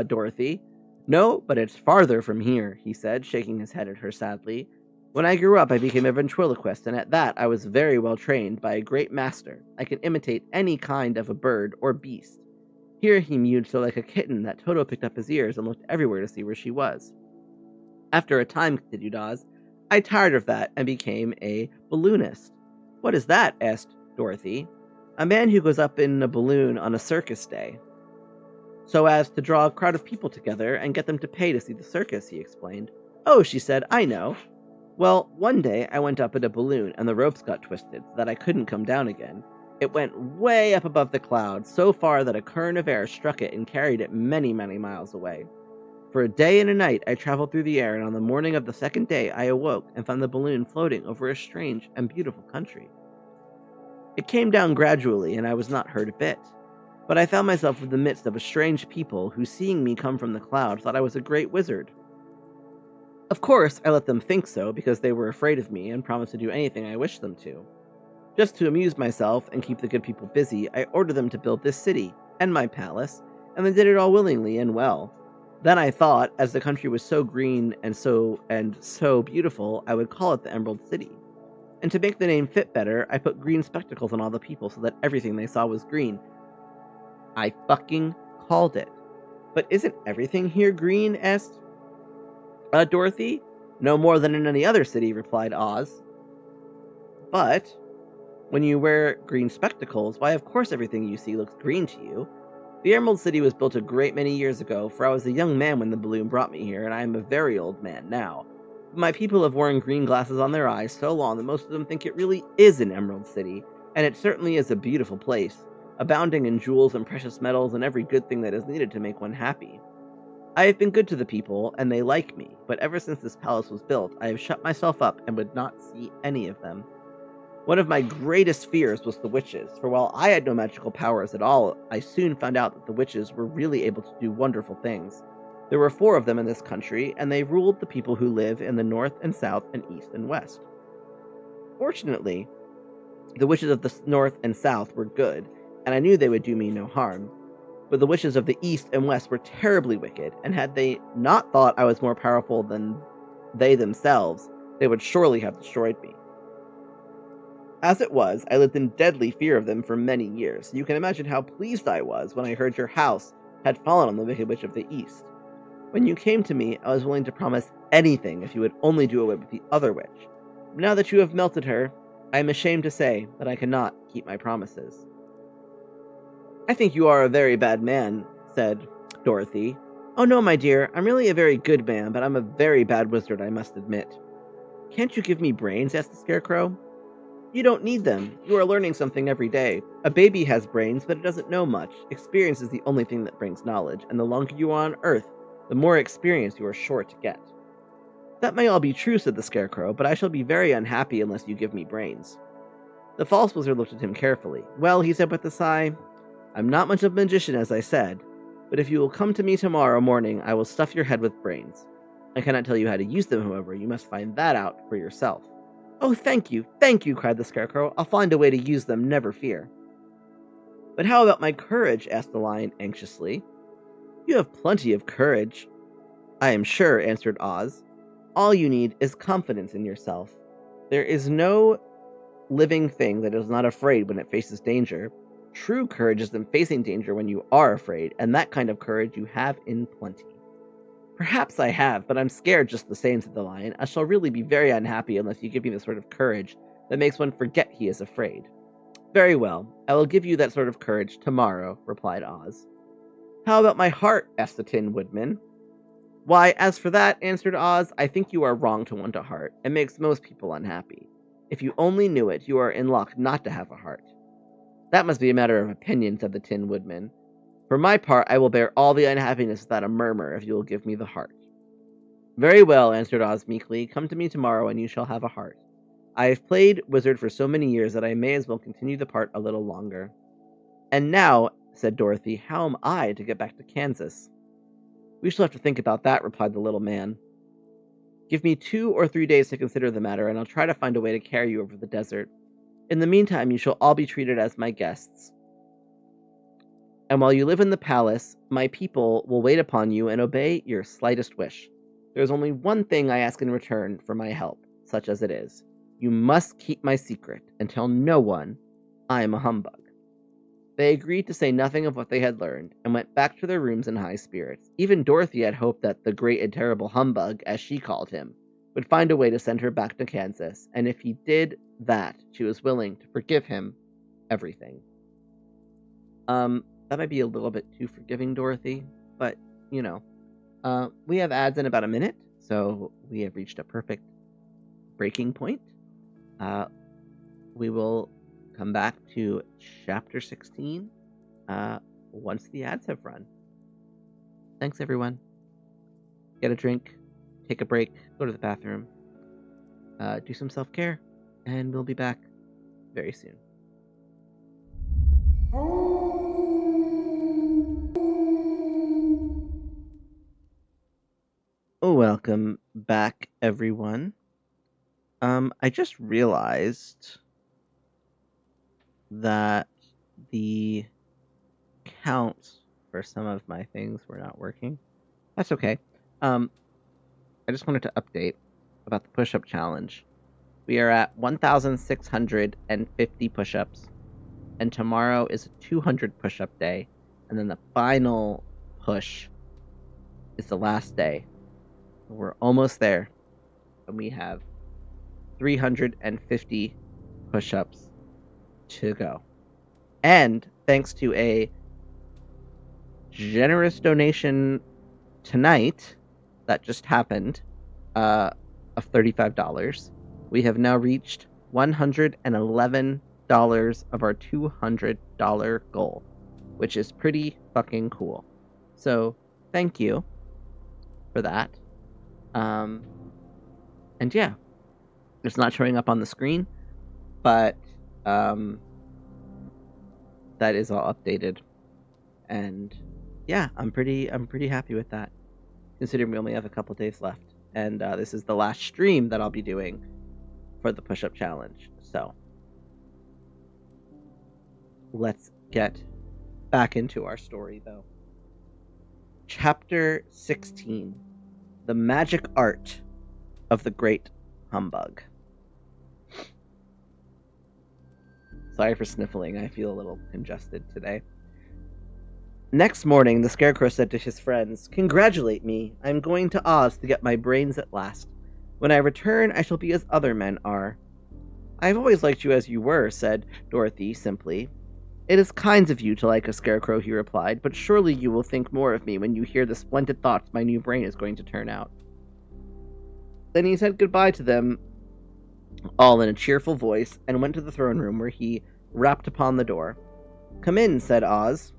Dorothy. "No, but it's farther from here," he said, shaking his head at her sadly. "When I grew up, I became a ventriloquist, and at that I was very well trained by a great master. I can imitate any kind of a bird or beast." Here he mewed so like a kitten that Toto picked up his ears and looked everywhere to see where she was. "After a time," continued Oz, "I tired of that and became a balloonist." "What is that?" asked Dorothy. "A man who goes up in a balloon on a circus day, so as to draw a crowd of people together and get them to pay to see the circus," he explained. "Oh," she said, "I know. Well, one day I went up in a balloon and the ropes got twisted so that I couldn't come down again. It went way up above the clouds, so far that a current of air struck it and carried it many, many miles away. For a day and a night I traveled through the air, and on the morning of the second day I awoke and found the balloon floating over a strange and beautiful country. It came down gradually, and I was not hurt a bit. But I found myself in the midst of a strange people who, seeing me come from the cloud, thought I was a great wizard. Of course, I let them think so, because they were afraid of me and promised to do anything I wished them to. Just to amuse myself and keep the good people busy, I ordered them to build this city, and my palace, and they did it all willingly and well. Then I thought, as the country was so green and so beautiful, I would call it the Emerald City. And to make the name fit better, I put green spectacles on all the people so that everything they saw was green. I fucking called it. But isn't everything here green? Asked Dorothy. No more than in any other city, replied Oz. But when you wear green spectacles, why, of course everything you see looks green to you. The Emerald City was built a great many years ago, for I was a young man when the balloon brought me here, and I am a very old man now. My people have worn green glasses on their eyes so long that most of them think it really is an Emerald City, and it certainly is a beautiful place, abounding in jewels and precious metals and every good thing that is needed to make one happy. I have been good to the people, and they like me, but ever since this palace was built, I have shut myself up and would not see any of them. One of my greatest fears was the witches, for while I had no magical powers at all, I soon found out that the witches were really able to do wonderful things. There were 4 of them in this country, and they ruled the people who live in the north and south and east and west. Fortunately, the witches of the north and south were good, and I knew they would do me no harm. But the witches of the east and west were terribly wicked, and had they not thought I was more powerful than they themselves, they would surely have destroyed me. As it was, I lived in deadly fear of them for many years. You can imagine how pleased I was when I heard your house had fallen on the Wicked Witch of the East. When you came to me, I was willing to promise anything if you would only do away with the other witch. Now that you have melted her, I am ashamed to say that I cannot keep my promises. I think you are a very bad man, said Dorothy. Oh no, my dear, I'm really a very good man, but I'm a very bad wizard, I must admit. Can't you give me brains? Asked the Scarecrow. You don't need them. You are learning something every day. A baby has brains, but it doesn't know much. Experience is the only thing that brings knowledge, and the longer you are on Earth, the more experience you are sure to get. That may all be true, said the Scarecrow, but I shall be very unhappy unless you give me brains. The false wizard looked at him carefully. Well, he said with a sigh, I'm not much of a magician, as I said, but if you will come to me tomorrow morning, I will stuff your head with brains. I cannot tell you how to use them, however. You must find that out for yourself. Oh, thank you, cried the Scarecrow. I'll find a way to use them, never fear. But how about my courage? Asked the Lion anxiously. You have plenty of courage, I am sure, answered Oz. All you need is confidence in yourself. There is no living thing that is not afraid when it faces danger. True courage is in facing danger when you are afraid, and that kind of courage you have in plenty. Perhaps I have, but I'm scared just the same, said the Lion. I shall really be very unhappy unless you give me the sort of courage that makes one forget he is afraid. Very well, I will give you that sort of courage tomorrow, replied Oz. How about my heart? Asked the Tin Woodman. Why, as for that, answered Oz, I think you are wrong to want a heart. It makes most people unhappy. If you only knew it, you are in luck not to have a heart. That must be a matter of opinion, said the Tin Woodman. For my part, I will bear all the unhappiness without a murmur if you will give me the heart. Very well, answered Oz meekly. Come to me tomorrow and you shall have a heart. I have played wizard for so many years that I may as well continue the part a little longer. And now, said Dorothy, how am I to get back to Kansas? We shall have to think about that, replied the little man. Give me 2 or 3 days to consider the matter, and I'll try to find a way to carry you over the desert. In the meantime, you shall all be treated as my guests. And while you live in the palace, my people will wait upon you and obey your slightest wish. There is only one thing I ask in return for my help, such as it is. You must keep my secret and tell no one I am a humbug. They agreed to say nothing of what they had learned, and went back to their rooms in high spirits. Even Dorothy had hoped that the great and terrible humbug, as she called him, would find a way to send her back to Kansas, and if he did that, she was willing to forgive him everything. That might be a little bit too forgiving, Dorothy, but, you know. We have ads in about a minute, so we have reached a perfect breaking point. We will come back to Chapter 16 once the ads have run. Thanks, everyone. Get a drink, take a break, go to the bathroom, do some self-care, and we'll be back very soon. Welcome back, everyone. I just realized that the counts for some of my things were not working. That's okay. I just wanted to update about the push-up challenge. We are at 1,650 push-ups, and tomorrow is a 200 push-up day, and then the final push is the last day. We're almost there. And we have 350 push-ups to go. And thanks to a generous donation tonight that just happened of $35, we have now reached $111 of our $200 goal, which is pretty fucking cool. So thank you for that. And yeah, it's not showing up on the screen, but that is all updated. And yeah, I'm pretty happy with that, considering we only have a couple days left. And this is the last stream that I'll be doing for the push-up challenge. So let's get back into our story, though. Chapter 16, The Magic Art of the Great Humbug. Sorry for sniffling, I feel a little congested today. Next morning, the Scarecrow said to his friends, "Congratulate me, I'm going to Oz to get my brains at last. When I return, I shall be as other men are." "I've always liked you as you were," said Dorothy simply. "It is kind of you to like a Scarecrow," he replied, "but surely you will think more of me when you hear the splendid thoughts my new brain is going to turn out." Then he said goodbye to them all in a cheerful voice and went to the throne room, where he rapped upon the door. "Come in," said Oz.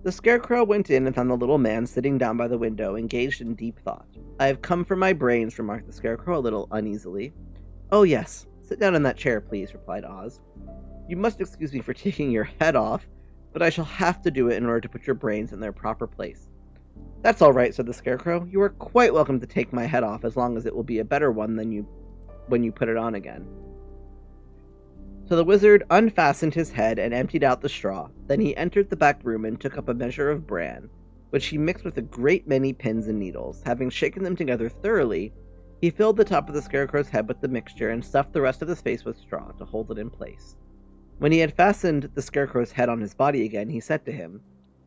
The Scarecrow went in and found the little man sitting down by the window, engaged in deep thought. "I have come for my brains," remarked the Scarecrow a little uneasily. "Oh yes, sit down in that chair, please," replied Oz. "You must excuse me for taking your head off, but I shall have to do it in order to put your brains in their proper place." "That's all right," said the Scarecrow. "You are quite welcome to take my head off, as long as it will be a better one than when you put it on again." So the wizard unfastened his head and emptied out the straw. Then he entered the back room and took up a measure of bran, which he mixed with a great many pins and needles. Having shaken them together thoroughly, he filled the top of the Scarecrow's head with the mixture and stuffed the rest of his face with straw to hold it in place. When he had fastened the Scarecrow's head on his body again, he said to him,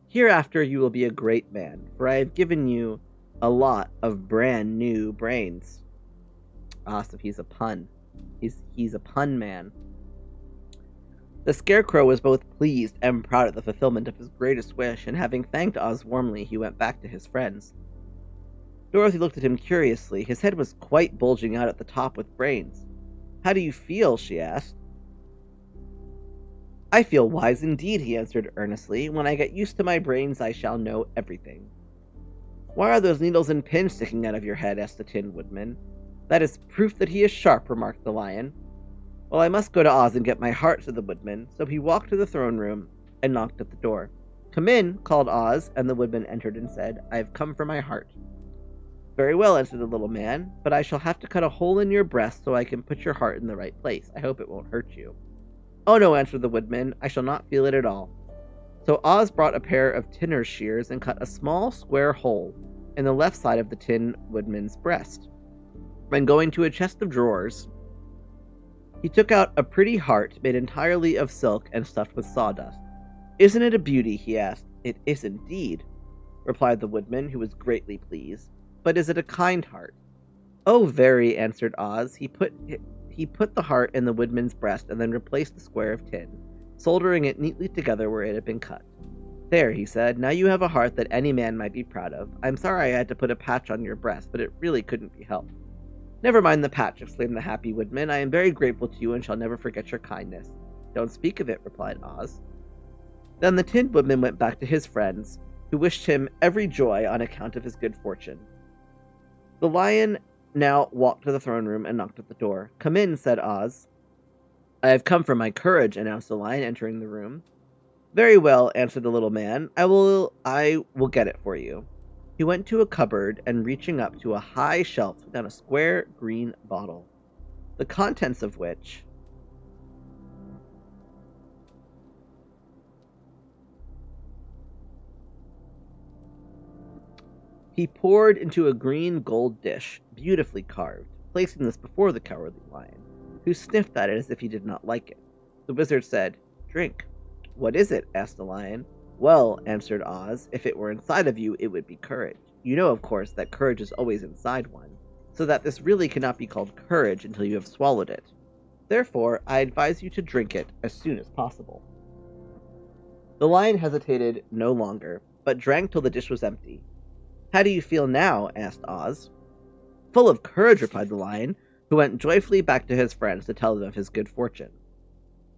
"Hereafter you will be a great man, for I have given you a lot of brand new brains." Ah, so he's a pun. He's a pun man. The Scarecrow was both pleased and proud at the fulfillment of his greatest wish, and having thanked Oz warmly, he went back to his friends. Dorothy looked at him curiously. His head was quite bulging out at the top with brains. "How do you feel?" she asked. "I feel wise indeed," he answered earnestly. "When I get used to my brains, I shall know everything." "Why are those needles and pins sticking out of your head?" asked the Tin Woodman. "That is proof that he is sharp," remarked the Lion. "Well, I must go to Oz and get my heart," said the Woodman. So he walked to the throne room and knocked at the door. "Come in," called Oz, and the Woodman entered and said, "I have come for my heart." "Very well," answered the little man, "but I shall have to cut a hole in your breast so I can put your heart in the right place. I hope it won't hurt you." "Oh no," answered the Woodman, "I shall not feel it at all." So Oz brought a pair of tinner's shears and cut a small square hole in the left side of the Tin Woodman's breast. Then going to a chest of drawers, he took out a pretty heart made entirely of silk and stuffed with sawdust. "Isn't it a beauty?" he asked. "It is indeed," replied the Woodman, who was greatly pleased. "But is it a kind heart?" "Oh, very," answered Oz. He put the heart in the Woodman's breast and then replaced the square of tin, soldering it neatly together where it had been cut. "There," he said, "now you have a heart that any man might be proud of. I'm sorry I had to put a patch on your breast, but it really couldn't be helped." "Never mind the patch," exclaimed the happy Woodman. "I am very grateful to you and shall never forget your kindness." "Don't speak of it," replied Oz. Then the Tin Woodman went back to his friends, who wished him every joy on account of his good fortune. The Lion now walked to the throne room and knocked at the door. "Come in," said Oz. "I have come for my courage," announced the Lion, entering the room. "Very well," answered the little man. I will get it for you." He went to a cupboard and, reaching up to a high shelf, took down a square green bottle, the contents of which he poured into a green gold dish, beautifully carved, placing this before the Cowardly Lion, who sniffed at it as if he did not like it. The Wizard said, "Drink." "What is it?" asked the Lion. Well, answered Oz, if it were inside of you, it would be courage. You know, of course, that courage is always inside one, so that this really cannot be called courage until you have swallowed it. Therefore, I advise you to drink it as soon as possible. The lion hesitated no longer, but drank till the dish was empty. How do you feel now? Asked Oz. Full of courage, replied the lion, who went joyfully back to his friends to tell them of his good fortune.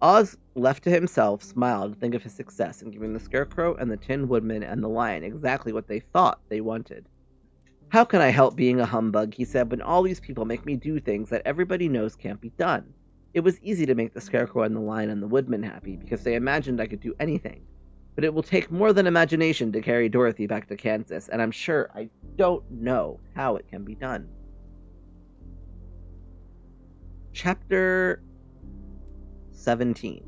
Oz, left to himself, smiled to think of his success in giving the Scarecrow and the Tin Woodman and the Lion exactly what they thought they wanted. How can I help being a humbug, he said, when all these people make me do things that everybody knows can't be done? It was easy to make the Scarecrow and the Lion and the Woodman happy because they imagined I could do anything. But it will take more than imagination to carry Dorothy back to Kansas, and I'm sure I don't know how it can be done. Chapter 17.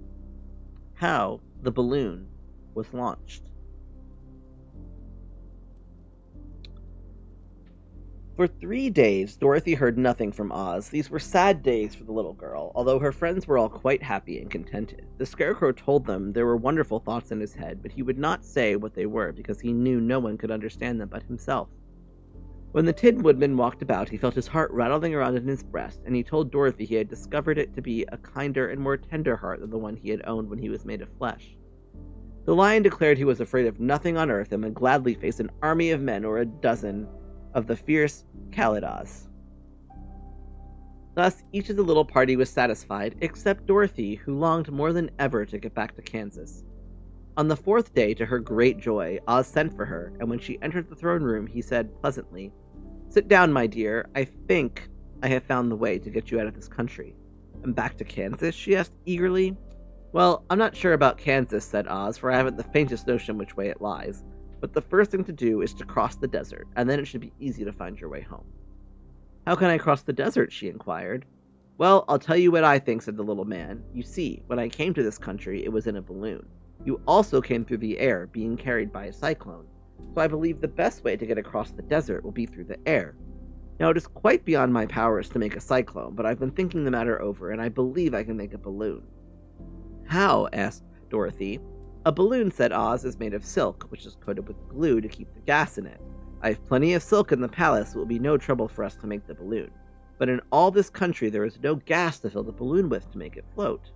How the Balloon was Launched. For 3 days, Dorothy heard nothing from Oz. These were sad days for the little girl, although her friends were all quite happy and contented. The Scarecrow told them there were wonderful thoughts in his head, but he would not say what they were because he knew no one could understand them but himself. When the Tin Woodman walked about, he felt his heart rattling around in his breast, and he told Dorothy he had discovered it to be a kinder and more tender heart than the one he had owned when he was made of flesh. The Lion declared he was afraid of nothing on earth and would gladly face an army of men or a dozen of the fierce Kalidahs. Thus, each of the little party was satisfied, except Dorothy, who longed more than ever to get back to Kansas. On the 4th day, to her great joy, Oz sent for her, and when she entered the throne room, he said pleasantly, "Sit down, my dear. I think I have found the way to get you out of this country." "And back to Kansas?" she asked eagerly. "Well, I'm not sure about Kansas," said Oz, "for I haven't the faintest notion which way it lies. But the first thing to do is to cross the desert, and then it should be easy to find your way home." "How can I cross the desert?" she inquired. "Well, I'll tell you what I think," said the little man. "You see, when I came to this country, it was in a balloon. You also came through the air, being carried by a cyclone. So I believe the best way to get across the desert will be through the air. Now, it is quite beyond my powers to make a cyclone, but I've been thinking the matter over, and I believe I can make a balloon." "How?" asked Dorothy. "A balloon," said Oz, "is made of silk, which is coated with glue to keep the gas in it. I have plenty of silk in the palace, so it will be no trouble for us to make the balloon. But in all this country there is no gas to fill the balloon with to make it float."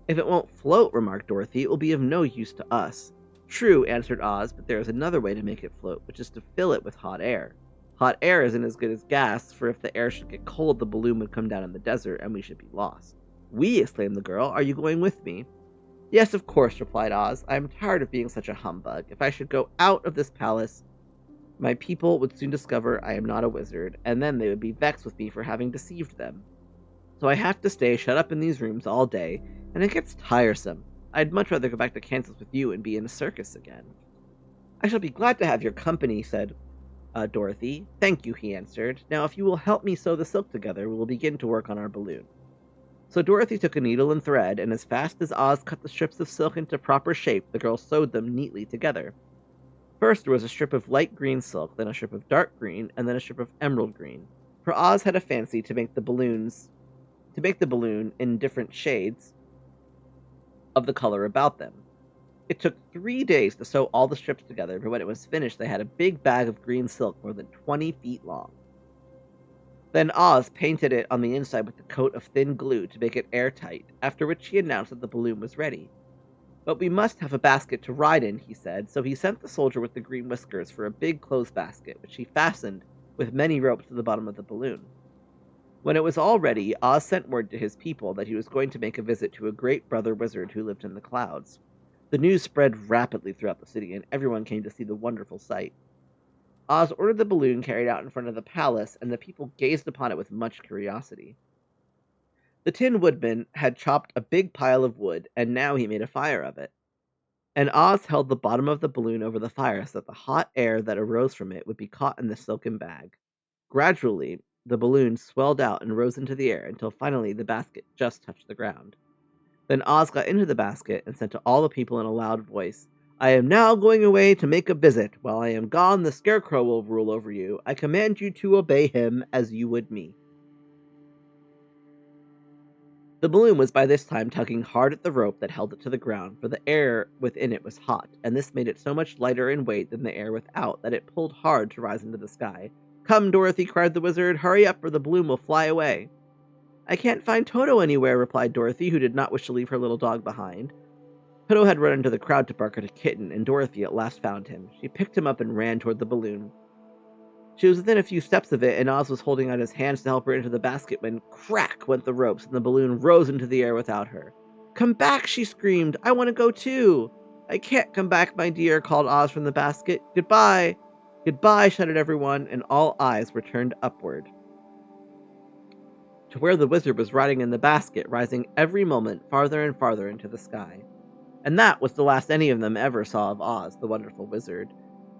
"If it won't float," remarked Dorothy, "it will be of no use to us." "True," answered Oz, "but there is another way to make it float, which is to fill it with hot air. Hot air isn't as good as gas, for if the air should get cold, the balloon would come down in the desert, and we should be lost." "We!" exclaimed the girl. "Are you going with me?" "Yes, of course," replied Oz. "I am tired of being such a humbug. If I should go out of this palace, my people would soon discover I am not a wizard, and then they would be vexed with me for having deceived them. So I have to stay shut up in these rooms all day, and it gets tiresome. I'd much rather go back to Kansas with you and be in a circus again." "I shall be glad to have your company," said Dorothy. "Thank you," he answered. "Now, if you will help me sew the silk together, we will begin to work on our balloon." So Dorothy took a needle and thread, and as fast as Oz cut the strips of silk into proper shape, the girl sewed them neatly together. First there was a strip of light green silk, then a strip of dark green, and then a strip of emerald green. For Oz had a fancy to make the balloon in different shades of the color about them. It took 3 days to sew all the strips together, but when it was finished they had a big bag of green silk more than 20 feet long. Then Oz painted it on the inside with a coat of thin glue to make it airtight, after which he announced that the balloon was ready. "But we must have a basket to ride in," he said, so he sent the soldier with the green whiskers for a big clothes basket, which he fastened with many ropes to the bottom of the balloon. When it was all ready, Oz sent word to his people that he was going to make a visit to a great brother wizard who lived in the clouds. The news spread rapidly throughout the city, and everyone came to see the wonderful sight. Oz ordered the balloon carried out in front of the palace, and the people gazed upon it with much curiosity. The Tin Woodman had chopped a big pile of wood, and now he made a fire of it. And Oz held the bottom of the balloon over the fire so that the hot air that arose from it would be caught in the silken bag. Gradually, the balloon swelled out and rose into the air until finally the basket just touched the ground. Then Oz got into the basket and said to all the people in a loud voice, "I am now going away to make a visit. While I am gone, the Scarecrow will rule over you. I command you to obey him as you would me." The balloon was by this time tugging hard at the rope that held it to the ground, for the air within it was hot, and this made it so much lighter in weight than the air without that it pulled hard to rise into the sky. "Come, Dorothy," cried the Wizard, "hurry up or the balloon will fly away." "I can't find Toto anywhere," replied Dorothy, who did not wish to leave her little dog behind. Toto had run into the crowd to bark at a kitten, and Dorothy at last found him. She picked him up and ran toward the balloon. She was within a few steps of it, and Oz was holding out his hands to help her into the basket when crack went the ropes, and the balloon rose into the air without her. "Come back!" she screamed. "I want to go too!" "I can't come back, my dear," called Oz from the basket. "Goodbye!" "Goodbye!" shouted everyone, and all eyes were turned upward to where the Wizard was riding in the basket, rising every moment farther and farther into the sky. And that was the last any of them ever saw of Oz, the Wonderful Wizard,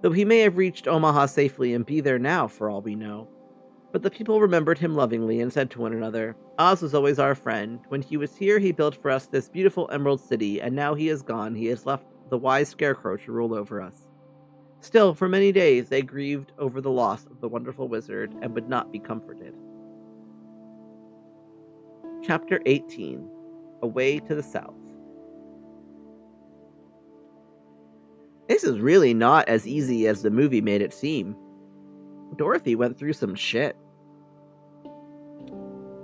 though he may have reached Omaha safely and be there now for all we know. But the people remembered him lovingly and said to one another, "Oz was always our friend. When he was here, he built for us this beautiful Emerald City, and now he is gone, he has left the wise Scarecrow to rule over us." Still, for many days they grieved over the loss of the Wonderful Wizard and would not be comforted. Chapter 18. Away to the South. This is really not as easy as the movie made it seem. Dorothy went through some shit.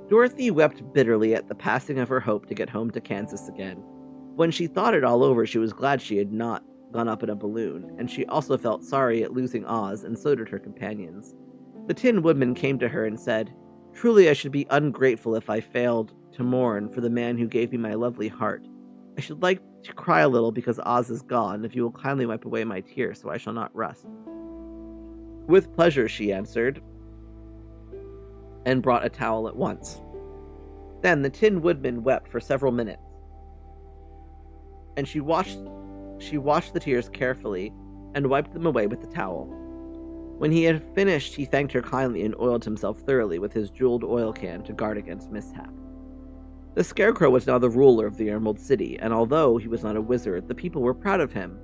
Dorothy wept bitterly at the passing of her hope to get home to Kansas again. When she thought it all over, she was glad she had not gone up in a balloon, and she also felt sorry at losing Oz, and so did her companions. The Tin Woodman came to her and said, "Truly I should be ungrateful if I failed to mourn for the man who gave me my lovely heart. I should like to cry a little because Oz is gone, if you will kindly wipe away my tears so I shall not rust." "With pleasure," she answered, and brought a towel at once. Then the Tin Woodman wept for several minutes, and she washed the tears carefully and wiped them away with the towel. When he had finished, he thanked her kindly and oiled himself thoroughly with his jeweled oil can to guard against mishap. The Scarecrow was now the ruler of the Emerald City, and although he was not a wizard, the people were proud of him.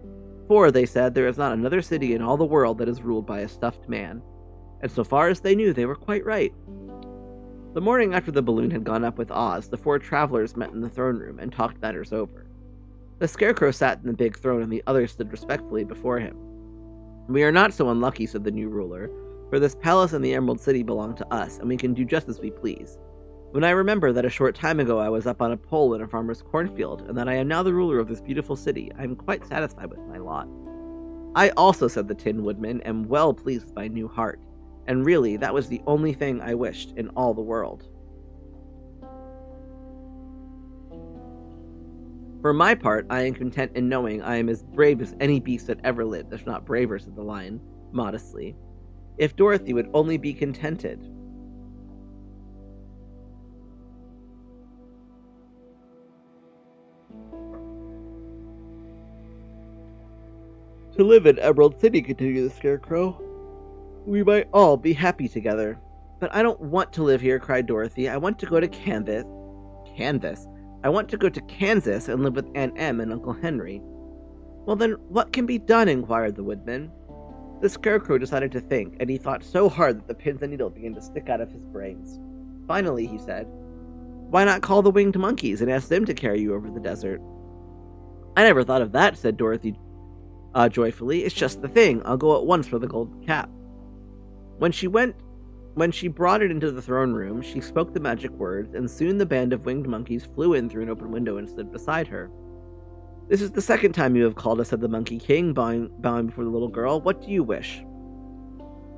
For, they said, there is not another city in all the world that is ruled by a stuffed man. And so far as they knew, they were quite right. The morning after the balloon had gone up with Oz, the four travelers met in the throne room and talked matters over. The Scarecrow sat in the big throne, and the others stood respectfully before him. "We are not so unlucky," said the new ruler, "for this palace and the Emerald City belong to us, and we can do just as we please. When I remember that a short time ago I was up on a pole in a farmer's cornfield, and that I am now the ruler of this beautiful city, I am quite satisfied with my lot." "I also," said the Tin Woodman, "am well pleased with my new heart, and really that was the only thing I wished in all the world. For my part, I am content in knowing I am as brave as any beast that ever lived, if not braver," said the Lion, modestly. "If Dorothy would only be contented." "To live in Emerald City," continued the Scarecrow, "we might all be happy together." "But I don't want to live here," cried Dorothy. "I want to go to Canvas. Canvas? I want to go to Kansas and live with Aunt Em and Uncle Henry." "Well then, what can be done?" inquired the Woodman. The Scarecrow decided to think, and he thought so hard that the pins and needles began to stick out of his brains. Finally, he said, "Why not call the Winged Monkeys and ask them to carry you over the desert?" "I never thought of that," said Dorothy joyfully. "It's just the thing. I'll go at once for the golden cap." When she brought it into the throne room, she spoke the magic words, and soon the band of winged monkeys flew in through an open window and stood beside her. "This is the second time you have called us," said the Monkey King, bowing before the little girl. "What do you wish?"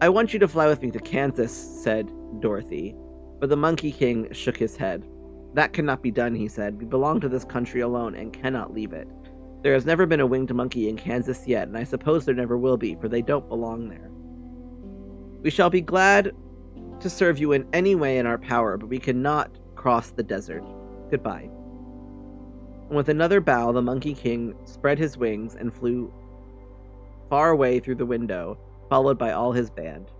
"I want you to fly with me to Kansas," said Dorothy, but the Monkey King shook his head. "That cannot be done," he said. "We belong to this country alone and cannot leave it. There has never been a winged monkey in Kansas yet, and I suppose there never will be, for they don't belong there. We shall be glad to serve you in any way in our power, but we cannot cross the desert. Goodbye." And with another bow, the Monkey King spread his wings and flew far away through the window, followed by all his band.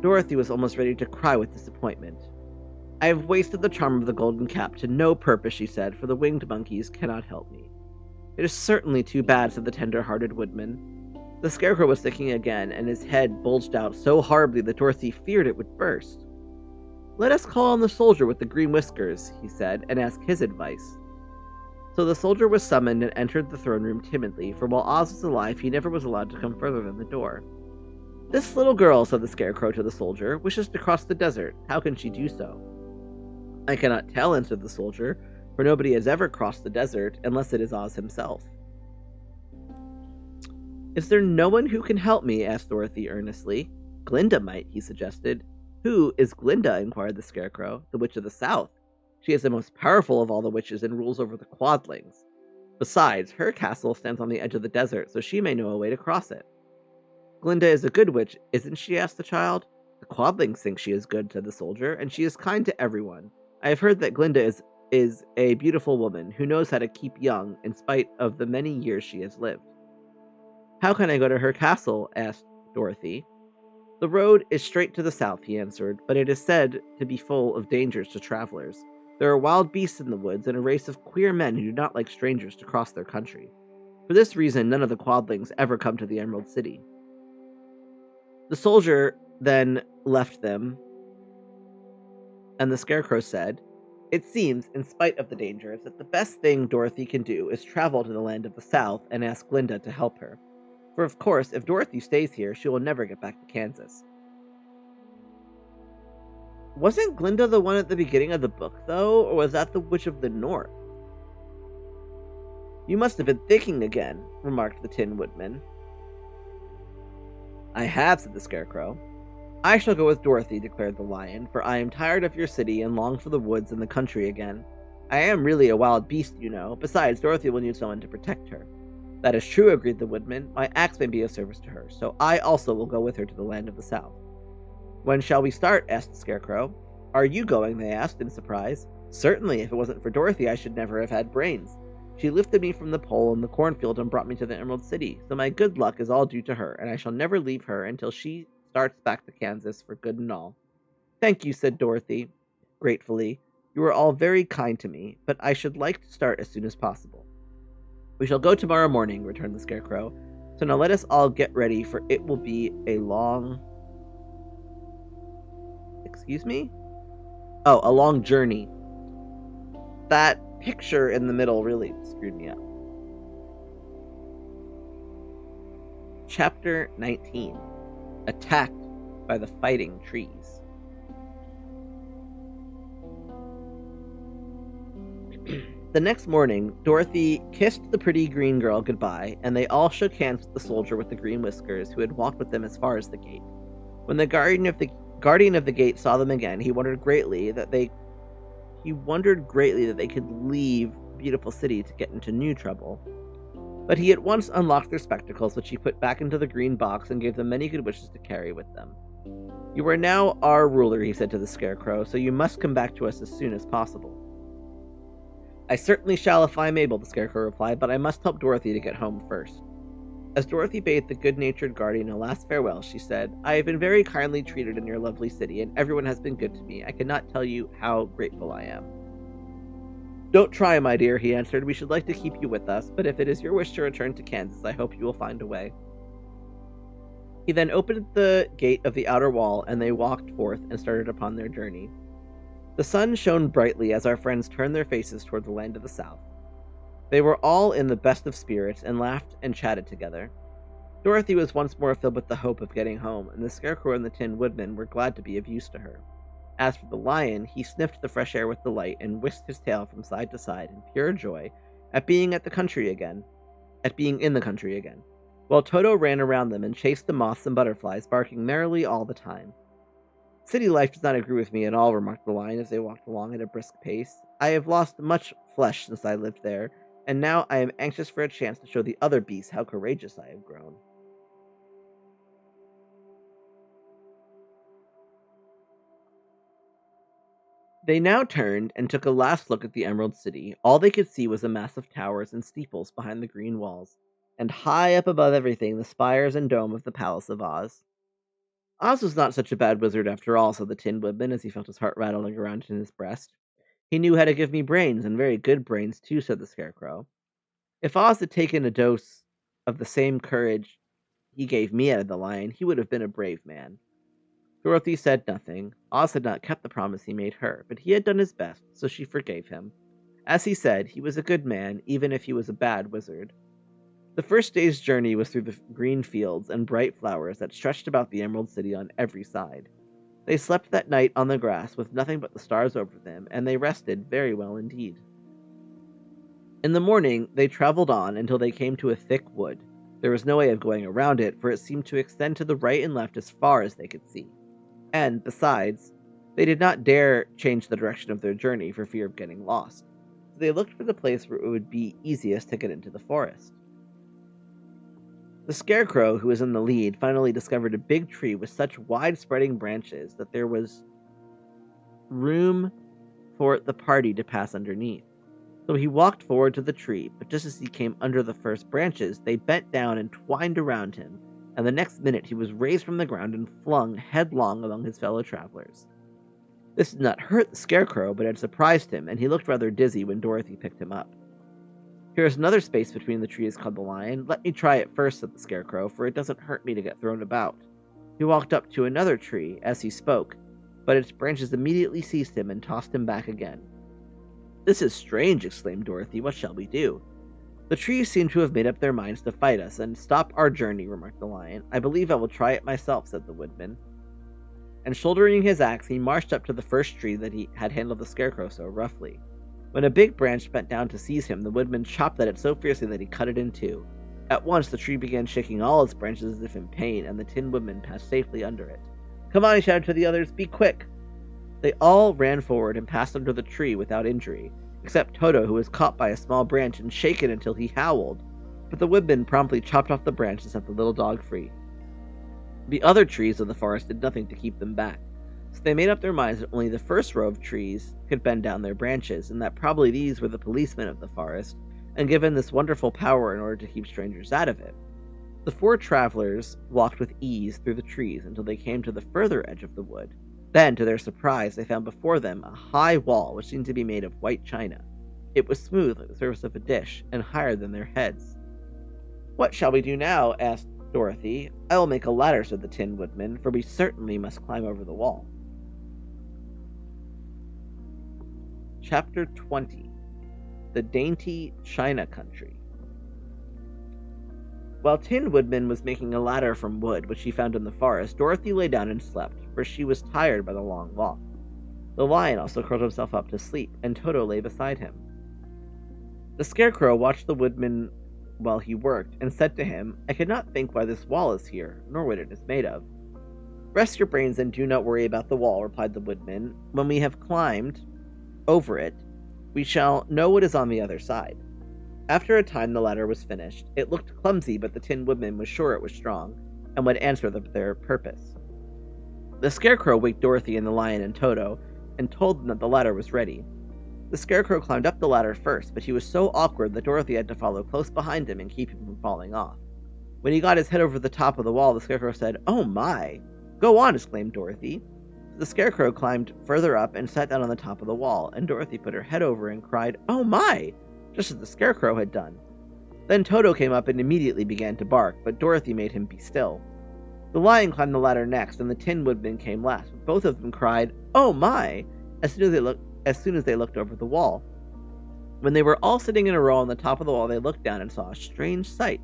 Dorothy was almost ready to cry with disappointment. "I have wasted the charm of the golden cap to no purpose," she said, "for the winged monkeys cannot help me." "It is certainly too bad," said the tender-hearted Woodman. The Scarecrow was thinking again, and his head bulged out so horribly that Dorothy feared it would burst. "Let us call on the soldier with the green whiskers," he said, "and ask his advice." So the soldier was summoned and entered the throne room timidly, for while Oz was alive, he never was allowed to come further than the door. "This little girl," said the Scarecrow to the soldier, "wishes to cross the desert. How can she do so?" "I cannot tell," answered the soldier, "for nobody has ever crossed the desert unless it is Oz himself." "Is there no one who can help me?" asked Dorothy earnestly. "Glinda might," he suggested. "Who is Glinda?" inquired the Scarecrow. "The Witch of the South. She is the most powerful of all the witches and rules over the Quadlings. Besides, her castle stands on the edge of the desert, so she may know a way to cross it." "Glinda is a good witch, isn't she?" asked the child. "The Quadlings think she is good," said the soldier, "and she is kind to everyone. I have heard that Glinda is a beautiful woman who knows how to keep young in spite of the many years she has lived." "How can I go to her castle?" asked Dorothy. "The road is straight to the south," he answered, "but it is said to be full of dangers to travelers. There are wild beasts in the woods and a race of queer men who do not like strangers to cross their country. For this reason, none of the Quadlings ever come to the Emerald City." The soldier then left them, and the Scarecrow said, "It seems, in spite of the dangers, that the best thing Dorothy can do is travel to the land of the South and ask Glinda to help her. For of course, if Dorothy stays here, she will never get back to Kansas." Wasn't Glinda the one at the beginning of the book, though, or was that the Witch of the North? "You must have been thinking again," remarked the Tin Woodman. "I have," said the Scarecrow. "I shall go with Dorothy," declared the Lion, "for I am tired of your city and long for the woods and the country again. I am really a wild beast, you know. Besides, Dorothy will need someone to protect her." "That is true," agreed the Woodman. "My axe may be of service to her, so I also will go with her to the land of the South." "When shall we start?" asked the Scarecrow. "Are you going?" they asked in surprise. "Certainly. If it wasn't for Dorothy, I should never have had brains. She lifted me from the pole in the cornfield and brought me to the Emerald City, so my good luck is all due to her, and I shall never leave her until she starts back to Kansas for good and all." "Thank you," said Dorothy gratefully. "You are all very kind to me, but I should like to start as soon as possible." "We shall go tomorrow morning," returned the Scarecrow. "So now let us all get ready, for it will be a long... Excuse me? Oh, a long journey. That picture in the middle really screwed me up. Chapter 19. Attacked by the Fighting Trees. The next morning, Dorothy kissed the pretty green girl goodbye, and they all shook hands with the soldier with the green whiskers, who had walked with them as far as the gate. When the guardian of the gate saw them again, he wondered greatly that they could leave the beautiful city to get into new trouble. But he at once unlocked their spectacles, which he put back into the green box, and gave them many good wishes to carry with them. "You are now our ruler," he said to the Scarecrow, "so you must come back to us as soon as possible." "I certainly shall if I am able," the Scarecrow replied, "but I must help Dorothy to get home first." As Dorothy bade the good-natured guardian a last farewell, she said, "I have been very kindly treated in your lovely city, and everyone has been good to me. I cannot tell you how grateful I am." "Don't try, my dear," he answered. "We should like to keep you with us, but if it is your wish to return to Kansas, I hope you will find a way." He then opened the gate of the outer wall, and they walked forth and started upon their journey. The sun shone brightly as our friends turned their faces toward the land of the South. They were all in the best of spirits and laughed and chatted together. Dorothy was once more filled with the hope of getting home, and the Scarecrow and the Tin Woodman were glad to be of use to her. As for the Lion, he sniffed the fresh air with delight and whisked his tail from side to side in pure joy at being in the country again, while Toto ran around them and chased the moths and butterflies, barking merrily all the time. "City life does not agree with me at all," remarked the Lion as they walked along at a brisk pace. "I have lost much flesh since I lived there, and now I am anxious for a chance to show the other beasts how courageous I have grown." They now turned and took a last look at the Emerald City. All they could see was a mass of towers and steeples behind the green walls, and high up above everything the spires and dome of the Palace of Oz. "Oz was not such a bad wizard after all," said the Tin Woodman as he felt his heart rattling around in his breast. "He knew how to give me brains, and very good brains too," said the Scarecrow. "If Oz had taken a dose of the same courage he gave me out of the Lion, he would have been a brave man." Dorothy said nothing. Oz had not kept the promise he made her, but he had done his best, so she forgave him. As he said, he was a good man, even if he was a bad wizard. The first day's journey was through the green fields and bright flowers that stretched about the Emerald City on every side. They slept that night on the grass with nothing but the stars over them, and they rested very well indeed. In the morning, they traveled on until they came to a thick wood. There was no way of going around it, for it seemed to extend to the right and left as far as they could see. And, besides, they did not dare change the direction of their journey for fear of getting lost. So they looked for the place where it would be easiest to get into the forest. The Scarecrow, who was in the lead, finally discovered a big tree with such wide-spreading branches that there was room for the party to pass underneath. So he walked forward to the tree, but just as he came under the first branches, they bent down and twined around him, and the next minute he was raised from the ground and flung headlong among his fellow travelers. This did not hurt the Scarecrow, but had surprised him, and he looked rather dizzy when Dorothy picked him up. "Here is another space between the trees," called the Lion. "Let me try it first," said the Scarecrow, "for it doesn't hurt me to get thrown about." He walked up to another tree as he spoke, but its branches immediately seized him and tossed him back again. "This is strange," exclaimed Dorothy. "What shall we do?" "The trees seem to have made up their minds to fight us and stop our journey," remarked the Lion. "I believe I will try it myself," said the Woodman. And shouldering his axe, he marched up to the first tree that he had handled the Scarecrow so roughly. When a big branch bent down to seize him, the Woodman chopped at it so fiercely that he cut it in two. At once, the tree began shaking all its branches as if in pain, and the Tin Woodman passed safely under it. "Come on," he shouted to the others. "Be quick!" They all ran forward and passed under the tree without injury, except Toto, who was caught by a small branch and shaken until he howled, but the Woodman promptly chopped off the branch and set the little dog free. The other trees of the forest did nothing to keep them back, so they made up their minds that only the first row of trees could bend down their branches, and that probably these were the policemen of the forest, and given this wonderful power in order to keep strangers out of it. The four travelers walked with ease through the trees until they came to the further edge of the wood. Then, to their surprise, they found before them a high wall which seemed to be made of white china. It was smooth like the surface of a dish, and higher than their heads. "What shall we do now?" asked Dorothy. "I will make a ladder," said the Tin Woodman, "for we certainly must climb over the wall." Chapter 20. The Dainty China Country. While Tin Woodman was making a ladder from wood, which she found in the forest, Dorothy lay down and slept, for she was tired by the long walk. The Lion also curled himself up to sleep, and Toto lay beside him. The Scarecrow watched the Woodman while he worked, and said to him, "I cannot think why this wall is here, nor what it is made of." "Rest your brains and do not worry about the wall," replied the Woodman. "When we have climbed over it, we shall know what is on the other side." After a time the ladder was finished. It looked clumsy, but the Tin Woodman was sure it was strong, and would answer their purpose. The Scarecrow waked Dorothy and the Lion and Toto, and told them that the ladder was ready. The Scarecrow climbed up the ladder first, but he was so awkward that Dorothy had to follow close behind him and keep him from falling off. When he got his head over the top of the wall, the Scarecrow said, "Oh my!" "Go on!" exclaimed Dorothy. The Scarecrow climbed further up and sat down on the top of the wall, and Dorothy put her head over and cried, "Oh my!" just as the Scarecrow had done. Then Toto came up and immediately began to bark, but Dorothy made him be still. The Lion climbed the ladder next, and the Tin Woodman came last. Both of them cried, "Oh my!" as soon as they looked over the wall. When they were all sitting in a row on the top of the wall, they looked down and saw a strange sight.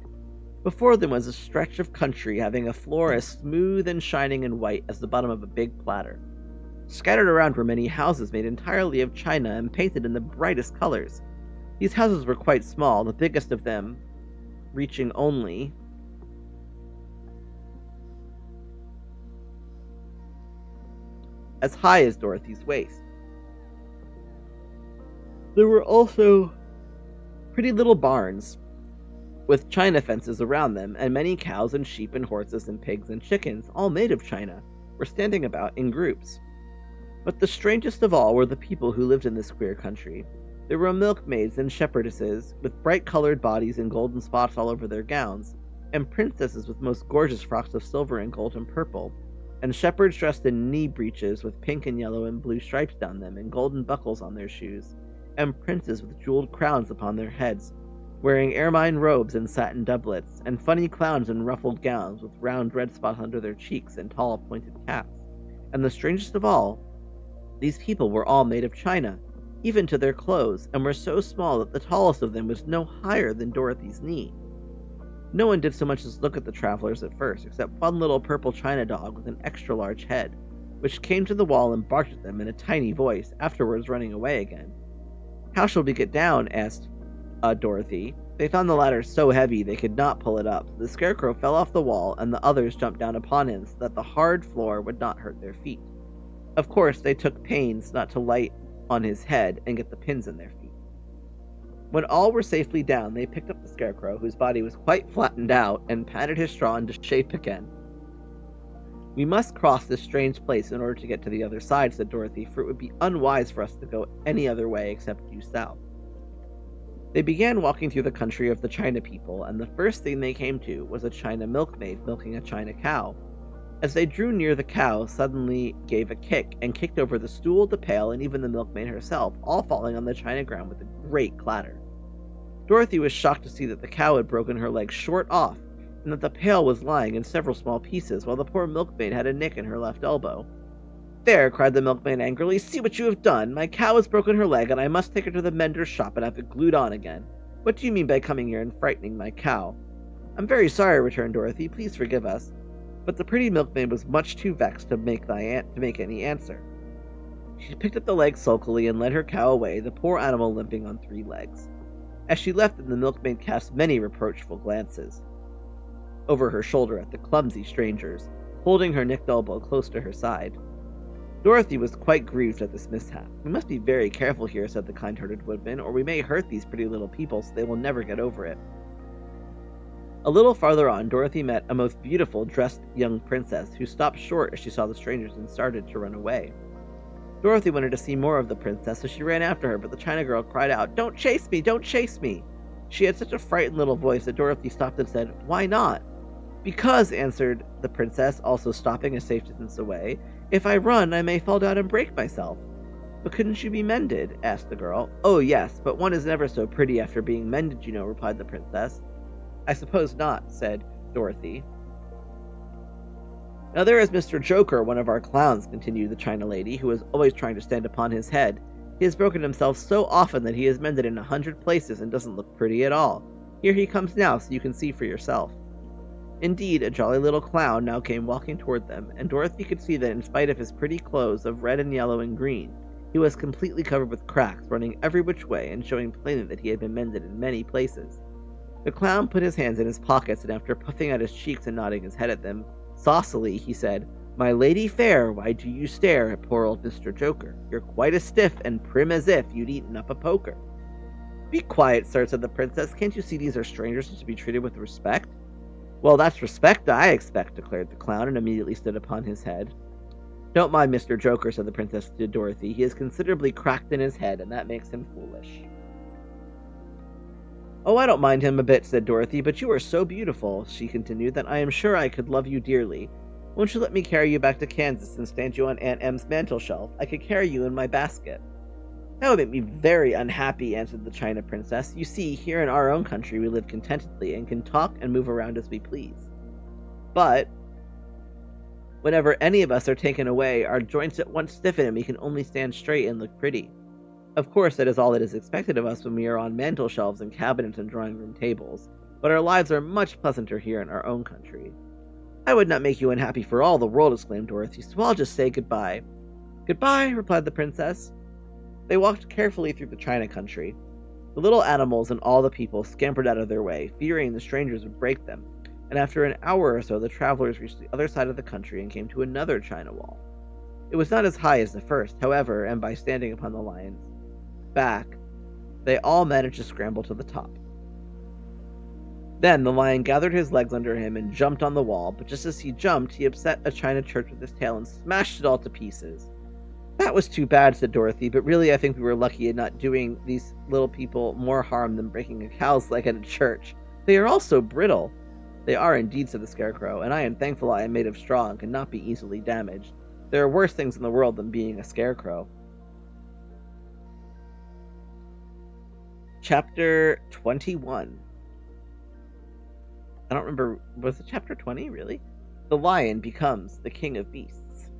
Before them was a stretch of country having a floor as smooth and shining and white as the bottom of a big platter. Scattered around were many houses made entirely of china and painted in the brightest colors. These houses were quite small, the biggest of them reaching only as high as Dorothy's waist. There were also pretty little barns with china fences around them, and many cows and sheep and horses and pigs and chickens, all made of china, were standing about in groups. But the strangest of all were the people who lived in this queer country. There were milkmaids and shepherdesses, with bright-colored bodies and golden spots all over their gowns, and princesses with most gorgeous frocks of silver and gold and purple, and shepherds dressed in knee breeches with pink and yellow and blue stripes down them, and golden buckles on their shoes, and princes with jeweled crowns upon their heads, wearing ermine robes and satin doublets, and funny clowns in ruffled gowns with round red spots under their cheeks and tall pointed caps. And the strangest of all, these people were all made of china, even to their clothes, and were so small that the tallest of them was no higher than Dorothy's knee. No one did so much as look at the travelers at first, except one little purple china dog with an extra large head, which came to the wall and barked at them in a tiny voice, afterwards running away again. "How shall we get down?" asked Dorothy. They found the ladder so heavy they could not pull it up. The Scarecrow fell off the wall, and the others jumped down upon him so that the hard floor would not hurt their feet. Of course, they took pains not to light on his head and get the pins in their feet. When all were safely down, they picked up the Scarecrow, whose body was quite flattened out, and patted his straw into shape again. "We must cross this strange place in order to get to the other side," said Dorothy, "for it would be unwise for us to go any other way except due south." They began walking through the country of the China people, and the first thing they came to was a China milkmaid milking a China cow. As they drew near, the cow suddenly gave a kick and kicked over the stool, the pail, and even the milkmaid herself, all falling on the china ground with a great clatter. Dorothy was shocked to see that the cow had broken her leg short off, and that the pail was lying in several small pieces, while the poor milkmaid had a nick in her left elbow. "There!" cried the milkmaid angrily. "See what you have done! My cow has broken her leg, and I must take her to the mender's shop and have it glued on again. What do you mean by coming here and frightening my cow?" "I'm very sorry," returned Dorothy. "Please forgive us." But the pretty milkmaid was much too vexed to make any answer. She picked up the leg sulkily and led her cow away, the poor animal limping on 3 legs. As she left them, the milkmaid cast many reproachful glances over her shoulder at the clumsy strangers, holding her nicked elbow close to her side. Dorothy was quite grieved at this mishap. "We must be very careful here," said the kind-hearted woodman, "or we may hurt these pretty little people so they will never get over it." A little farther on, Dorothy met a most beautiful dressed young princess, who stopped short as she saw the strangers and started to run away. Dorothy wanted to see more of the princess, so she ran after her, but the China girl cried out, "Don't chase me! Don't chase me!" She had such a frightened little voice that Dorothy stopped and said, "Why not?" "Because," answered the princess, also stopping a safe distance away, "if I run, I may fall down and break myself." "But couldn't you be mended?" asked the girl. "Oh, yes, but one is never so pretty after being mended, you know," replied the princess. "I suppose not," said Dorothy. "Now there is Mr. Joker, one of our clowns," continued the China lady, who was always trying to stand upon his head. "He has broken himself so often that he is mended in 100 places and doesn't look pretty at all. Here he comes now, so you can see for yourself." Indeed, a jolly little clown now came walking toward them, and Dorothy could see that in spite of his pretty clothes of red and yellow and green, he was completely covered with cracks, running every which way and showing plainly that he had been mended in many places. The clown put his hands in his pockets, and after puffing out his cheeks and nodding his head at them, saucily he said, "My lady fair, why do you stare at poor old Mr. Joker? You're quite as stiff and prim as if you'd eaten up a poker." "Be quiet, sir," said the princess. "Can't you see these are strangers and to be treated with respect?" "Well, that's respect I expect," declared the clown, and immediately stood upon his head. "Don't mind Mr. Joker," said the princess to Dorothy. "He is considerably cracked in his head, and that makes him foolish." "Oh, I don't mind him a bit," said Dorothy, "but you are so beautiful," she continued, "that I am sure I could love you dearly. Won't you let me carry you back to Kansas and stand you on Aunt Em's mantel shelf? I could carry you in my basket." "That would make me very unhappy," answered the China princess. "You see, here in our own country we live contentedly and can talk and move around as we please. But whenever any of us are taken away, our joints at once stiffen and we can only stand straight and look pretty. Of course, that is all that is expected of us when we are on mantel shelves and cabinets and drawing-room tables, but our lives are much pleasanter here in our own country." "I would not make you unhappy for all the world," exclaimed Dorothy, "so I'll just say goodbye." "Goodbye," replied the princess. They walked carefully through the China country. The little animals and all the people scampered out of their way, fearing the strangers would break them, and after an hour or so the travelers reached the other side of the country and came to another China wall. It was not as high as the first, however, and by standing upon the lion's back, they all managed to scramble to the top. Then the lion gathered his legs under him and jumped on the wall, but just as he jumped, he upset a China church with his tail and smashed it all to pieces. "That was too bad," said Dorothy, "but really I think we were lucky in not doing these little people more harm than breaking a cow's leg at a church. They are all so brittle." "They are indeed," said the Scarecrow, "and I am thankful I am made of straw and cannot be easily damaged. There are worse things in the world than being a scarecrow." Chapter 21. I don't remember, was it chapter 20, really? The lion becomes the king of beasts.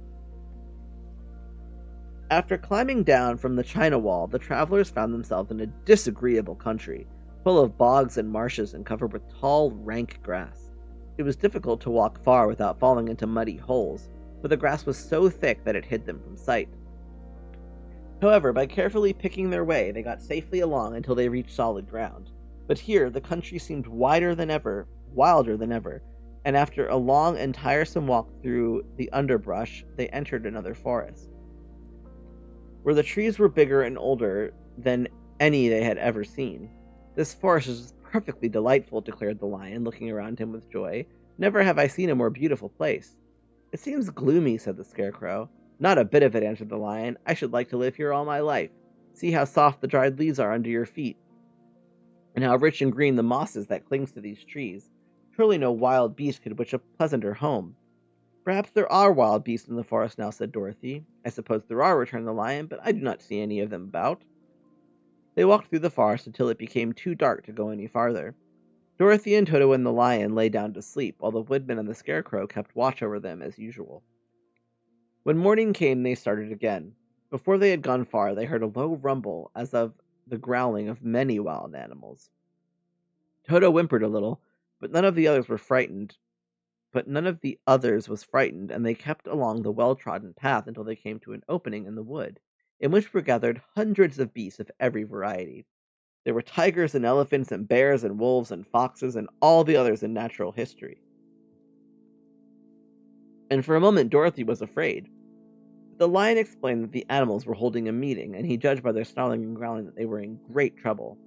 After climbing down from the China Wall, the travelers found themselves in a disagreeable country, full of bogs and marshes and covered with tall, rank grass. It was difficult to walk far without falling into muddy holes, for the grass was so thick that it hid them from sight. However, by carefully picking their way, they got safely along until they reached solid ground. But here, the country seemed wider than ever, wilder than ever, and after a long and tiresome walk through the underbrush, they entered another forest, where the trees were bigger and older than any they had ever seen. This forest is perfectly delightful, declared the lion, looking around him with joy. Never have I seen a more beautiful place. It seems gloomy, said the scarecrow. Not a bit of it, answered the lion. I should like to live here all my life. See how soft the dried leaves are under your feet, and how rich and green the moss is that clings to these trees. Surely no wild beast could wish a pleasanter home. Perhaps there are wild beasts in the forest now, said Dorothy. I suppose there are, returned the lion, but I do not see any of them about. They walked through the forest until it became too dark to go any farther. Dorothy and Toto and the lion lay down to sleep, while the woodman and the scarecrow kept watch over them as usual. When morning came, they started again. Before they had gone far, they heard a low rumble, as of the growling of many wild animals. Toto whimpered a little, but none of the others was frightened, and they kept along the well-trodden path until they came to an opening in the wood, in which were gathered hundreds of beasts of every variety. There were tigers and elephants and bears and wolves and foxes and all the others in natural history. And for a moment Dorothy was afraid. But the lion explained that the animals were holding a meeting, and he judged by their snarling and growling that they were in great trouble.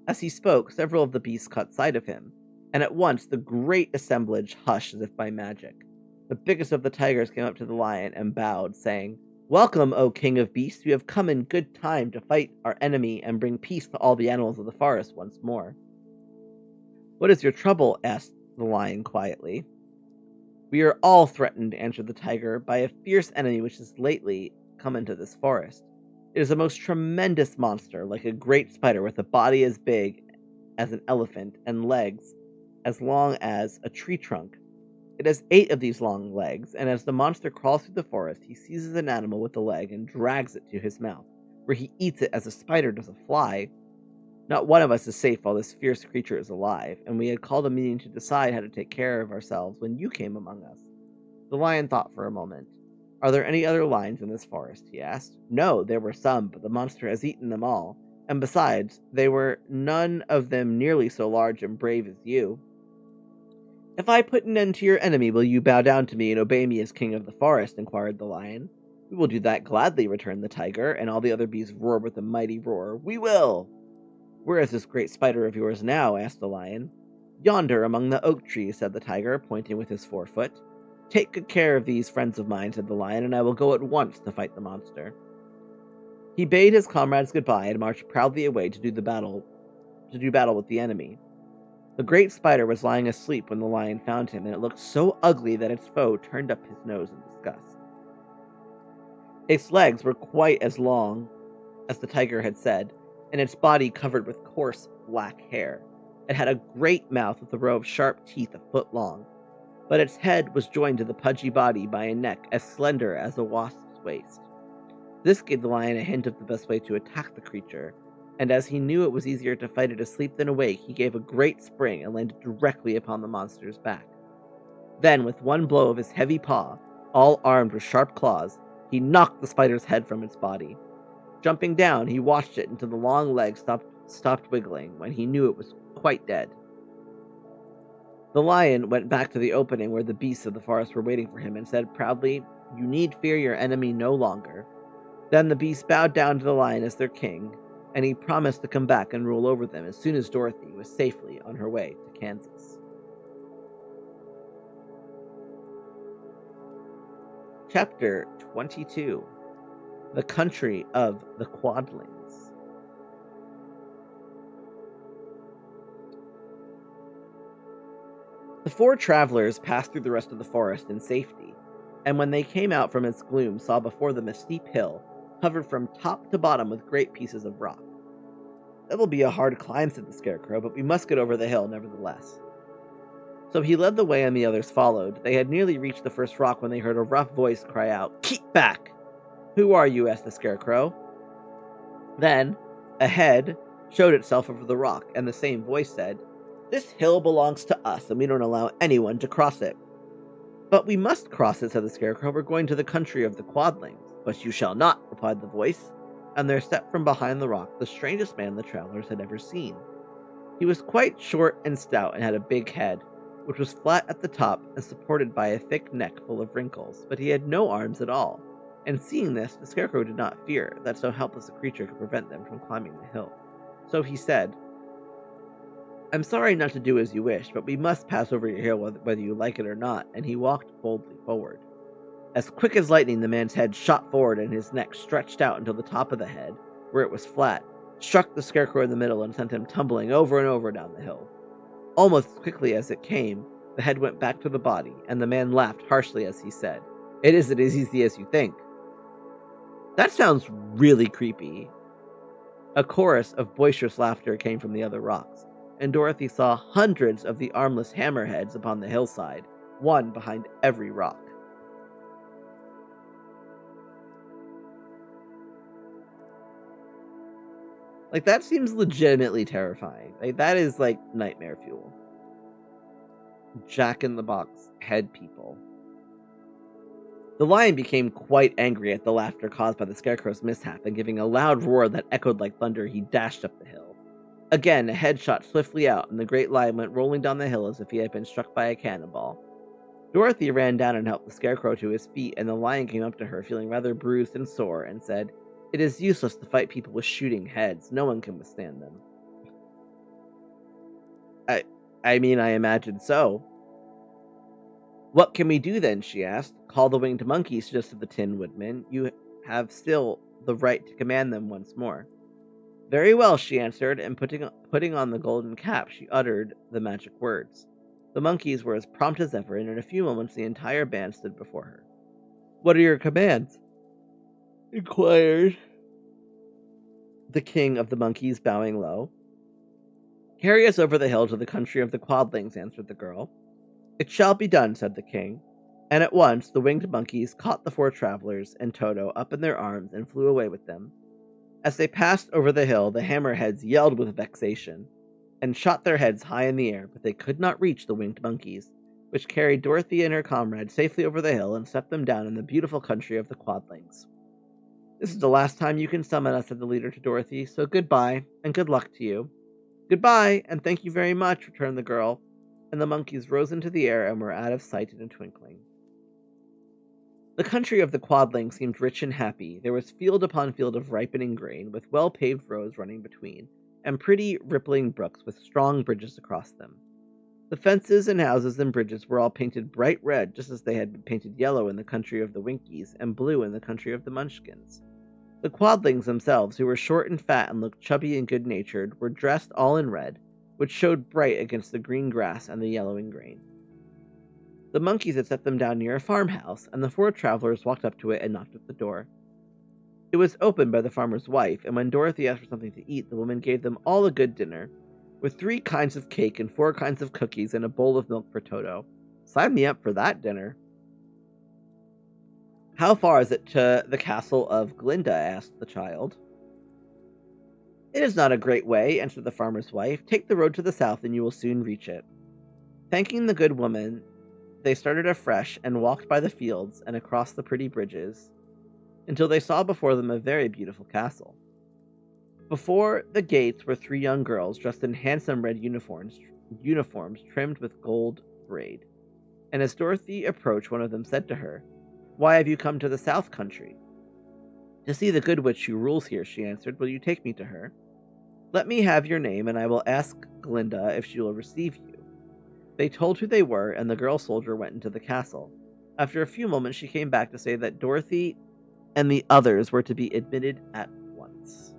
As he spoke, several of the beasts caught sight of him, and at once the great assemblage hushed as if by magic. The biggest of the tigers came up to the lion and bowed, saying, Welcome, O King of Beasts. You have come in good time to fight our enemy and bring peace to all the animals of the forest once more. What is your trouble? Asked the lion quietly. We are all threatened, answered the tiger, by a fierce enemy which has lately come into this forest. It is a most tremendous monster, like a great spider with a body as big as an elephant and legs as long as a tree trunk. It has 8 of these long legs, and as the monster crawls through the forest, he seizes an animal with the leg and drags it to his mouth, where he eats it as a spider does a fly. Not one of us is safe while this fierce creature is alive, and we had called a meeting to decide how to take care of ourselves when you came among us. The lion thought for a moment. Are there any other lions in this forest? He asked. No, there were some, but the monster has eaten them all, and besides, they were none of them nearly so large and brave as you. If I put an end to your enemy, will you bow down to me and obey me as king of the forest? Inquired the lion. We will do that gladly, returned the tiger, and all the other beasts roared with a mighty roar. We will! Where is this great spider of yours now? Asked the lion. Yonder, among the oak trees, said the tiger, pointing with his forefoot. Take good care of these friends of mine, said the lion, and I will go at once to fight the monster. He bade his comrades goodbye and marched proudly away to do battle with the enemy. The great spider was lying asleep when the lion found him, and it looked so ugly that its foe turned up his nose in disgust. Its legs were quite as long as the tiger had said, and its body covered with coarse black hair. It had a great mouth with a row of sharp teeth a foot long, but its head was joined to the pudgy body by a neck as slender as a wasp's waist. This gave the lion a hint of the best way to attack the creature, and as he knew it was easier to fight it asleep than awake, he gave a great spring and landed directly upon the monster's back. Then, with one blow of his heavy paw, all armed with sharp claws, he knocked the spider's head from its body. Jumping down, he watched it until the long legs stopped wiggling, when he knew it was quite dead. The lion went back to the opening where the beasts of the forest were waiting for him and said proudly, You need fear your enemy no longer. Then the beasts bowed down to the lion as their king, and he promised to come back and rule over them as soon as Dorothy was safely on her way to Kansas. Chapter 22. The Country of the Quadlings. The 4 travelers passed through the rest of the forest in safety, and when they came out from its gloom saw before them a steep hill, covered from top to bottom with great pieces of rock. That'll be a hard climb, said the Scarecrow, but we must get over the hill nevertheless. So he led the way and the others followed. They had nearly reached the first rock when they heard a rough voice cry out, Keep back! "Who are you?" asked the Scarecrow. Then a head showed itself over the rock, and the same voice said, "This hill belongs to us, and we don't allow anyone to cross it." "But we must cross it," said the Scarecrow. "We're going to the country of the Quadlings." "But you shall not," replied the voice, and there stepped from behind the rock the strangest man the travelers had ever seen. He was quite short and stout, and had a big head, which was flat at the top and supported by a thick neck full of wrinkles, but he had no arms at all. And seeing this, the Scarecrow did not fear that so helpless a creature could prevent them from climbing the hill. So he said, "I'm sorry not to do as you wish, but we must pass over your hill whether you like it or not," and he walked boldly forward. As quick as lightning, the man's head shot forward, and his neck stretched out until the top of the head, where it was flat, struck the Scarecrow in the middle and sent him tumbling over and over down the hill. Almost as quickly as it came, the head went back to the body, and the man laughed harshly as he said, "It isn't as easy as you think." "That sounds really creepy." A chorus of boisterous laughter came from the other rocks, and Dorothy saw hundreds of the armless hammerheads upon the hillside, one behind every rock. Like, that seems legitimately terrifying. Like, that is, like, nightmare fuel. Jack-in-the-Box head people. The lion became quite angry at the laughter caused by the Scarecrow's mishap, and giving a loud roar that echoed like thunder, he dashed up the hill. Again, a head shot swiftly out, and the great lion went rolling down the hill as if he had been struck by a cannonball. Dorothy ran down and helped the Scarecrow to his feet, and the lion came up to her, feeling rather bruised and sore, and said, "It is useless to fight people with shooting heads. No one can withstand them." I mean, I imagine so. "What can we do then?" she asked. "Call the winged monkeys," suggested the Tin Woodman. "You have still the right to command them once more." "Very well," she answered, and putting on the golden cap, she uttered the magic words. The monkeys were as prompt as ever, and in a few moments the entire band stood before her. "What are your commands?" inquired the king of the monkeys, bowing low. "Carry us over the hill to the country of the Quadlings," answered the girl. "It shall be done," said the king. And at once the winged monkeys caught the four travelers and Toto up in their arms and flew away with them. As they passed over the hill, the hammerheads yelled with vexation and shot their heads high in the air, but they could not reach the winged monkeys, which carried Dorothy and her comrade safely over the hill and set them down in the beautiful country of the Quadlings. "This is the last time you can summon us," said the leader to Dorothy, "so goodbye, and good luck to you." "Goodbye, and thank you very much," returned the girl, and the monkeys rose into the air and were out of sight in a twinkling. The country of the Quadlings seemed rich and happy. There was field upon field of ripening grain, with well-paved roads running between, and pretty, rippling brooks with strong bridges across them. The fences and houses and bridges were all painted bright red, just as they had been painted yellow in the country of the Winkies, and blue in the country of the Munchkins. The Quadlings themselves, who were short and fat and looked chubby and good-natured, were dressed all in red, which showed bright against the green grass and the yellowing grain. The monkeys had set them down near a farmhouse, and the four travelers walked up to it and knocked at the door. It was opened by the farmer's wife, and when Dorothy asked for something to eat, the woman gave them all a good dinner, with 3 kinds of cake and 4 kinds of cookies and a bowl of milk for Toto. Sign me up for that dinner. "How far is it to the castle of Glinda?" asked the child. "It is not a great way," answered the farmer's wife. "Take the road to the south, and you will soon reach it." Thanking the good woman, they started afresh and walked by the fields and across the pretty bridges until they saw before them a very beautiful castle. Before the gates were 3 young girls dressed in handsome red uniforms trimmed with gold braid. And as Dorothy approached, one of them said to her, "Why have you come to the South Country?" "To see the good witch who rules here," she answered. "Will you take me to her?" "Let me have your name, and I will ask Glinda if she will receive you." They told who they were, and the girl soldier went into the castle. After a few moments, she came back to say that Dorothy and the others were to be admitted at once.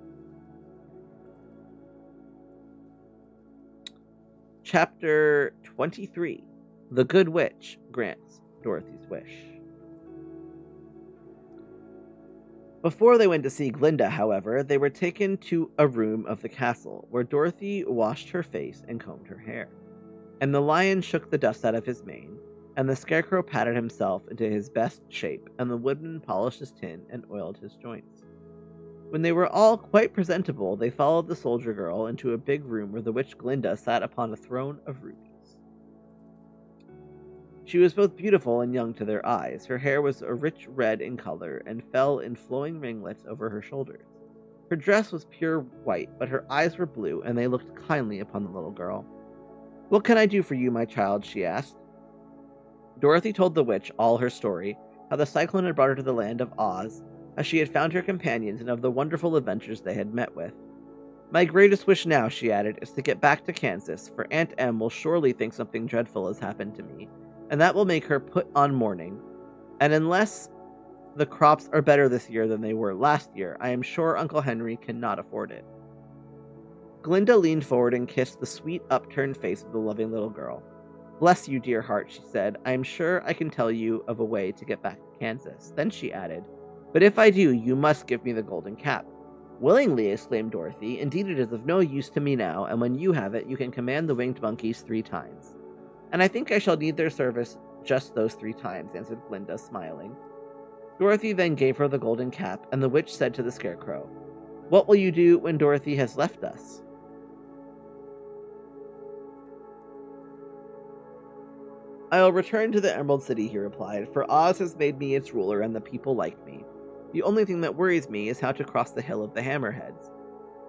Chapter 23. The Good Witch Grants Dorothy's Wish. Before they went to see Glinda, however, they were taken to a room of the castle, where Dorothy washed her face and combed her hair. And the lion shook the dust out of his mane, and the Scarecrow patted himself into his best shape, and the Woodman polished his tin and oiled his joints. When they were all quite presentable, they followed the Soldier Girl into a big room where the witch Glinda sat upon a throne of rubies. She was both beautiful and young to their eyes. Her hair was a rich red in color and fell in flowing ringlets over her shoulders. Her dress was pure white, but her eyes were blue, and they looked kindly upon the little girl. "What can I do for you, my child?" she asked. Dorothy told the witch all her story, how the cyclone had brought her to the land of Oz, how she had found her companions, and of the wonderful adventures they had met with. "My greatest wish now," she added, "is to get back to Kansas, for Aunt Em will surely think something dreadful has happened to me, and that will make her put on mourning. And unless the crops are better this year than they were last year, I am sure Uncle Henry cannot afford it." Glinda leaned forward and kissed the sweet, upturned face of the loving little girl. "Bless you, dear heart," she said. "I am sure I can tell you of a way to get back to Kansas." Then she added, "But if I do, you must give me the golden cap." "Willingly," exclaimed Dorothy. "Indeed, it is of no use to me now, and when you have it, you can command the winged monkeys 3 times." "And I think I shall need their service just those 3 times," answered Glinda, smiling. Dorothy then gave her the golden cap, and the witch said to the Scarecrow, "What will you do when Dorothy has left us?" "I'll return to the Emerald City," he replied, "for Oz has made me its ruler and the people like me. The only thing that worries me is how to cross the Hill of the Hammerheads.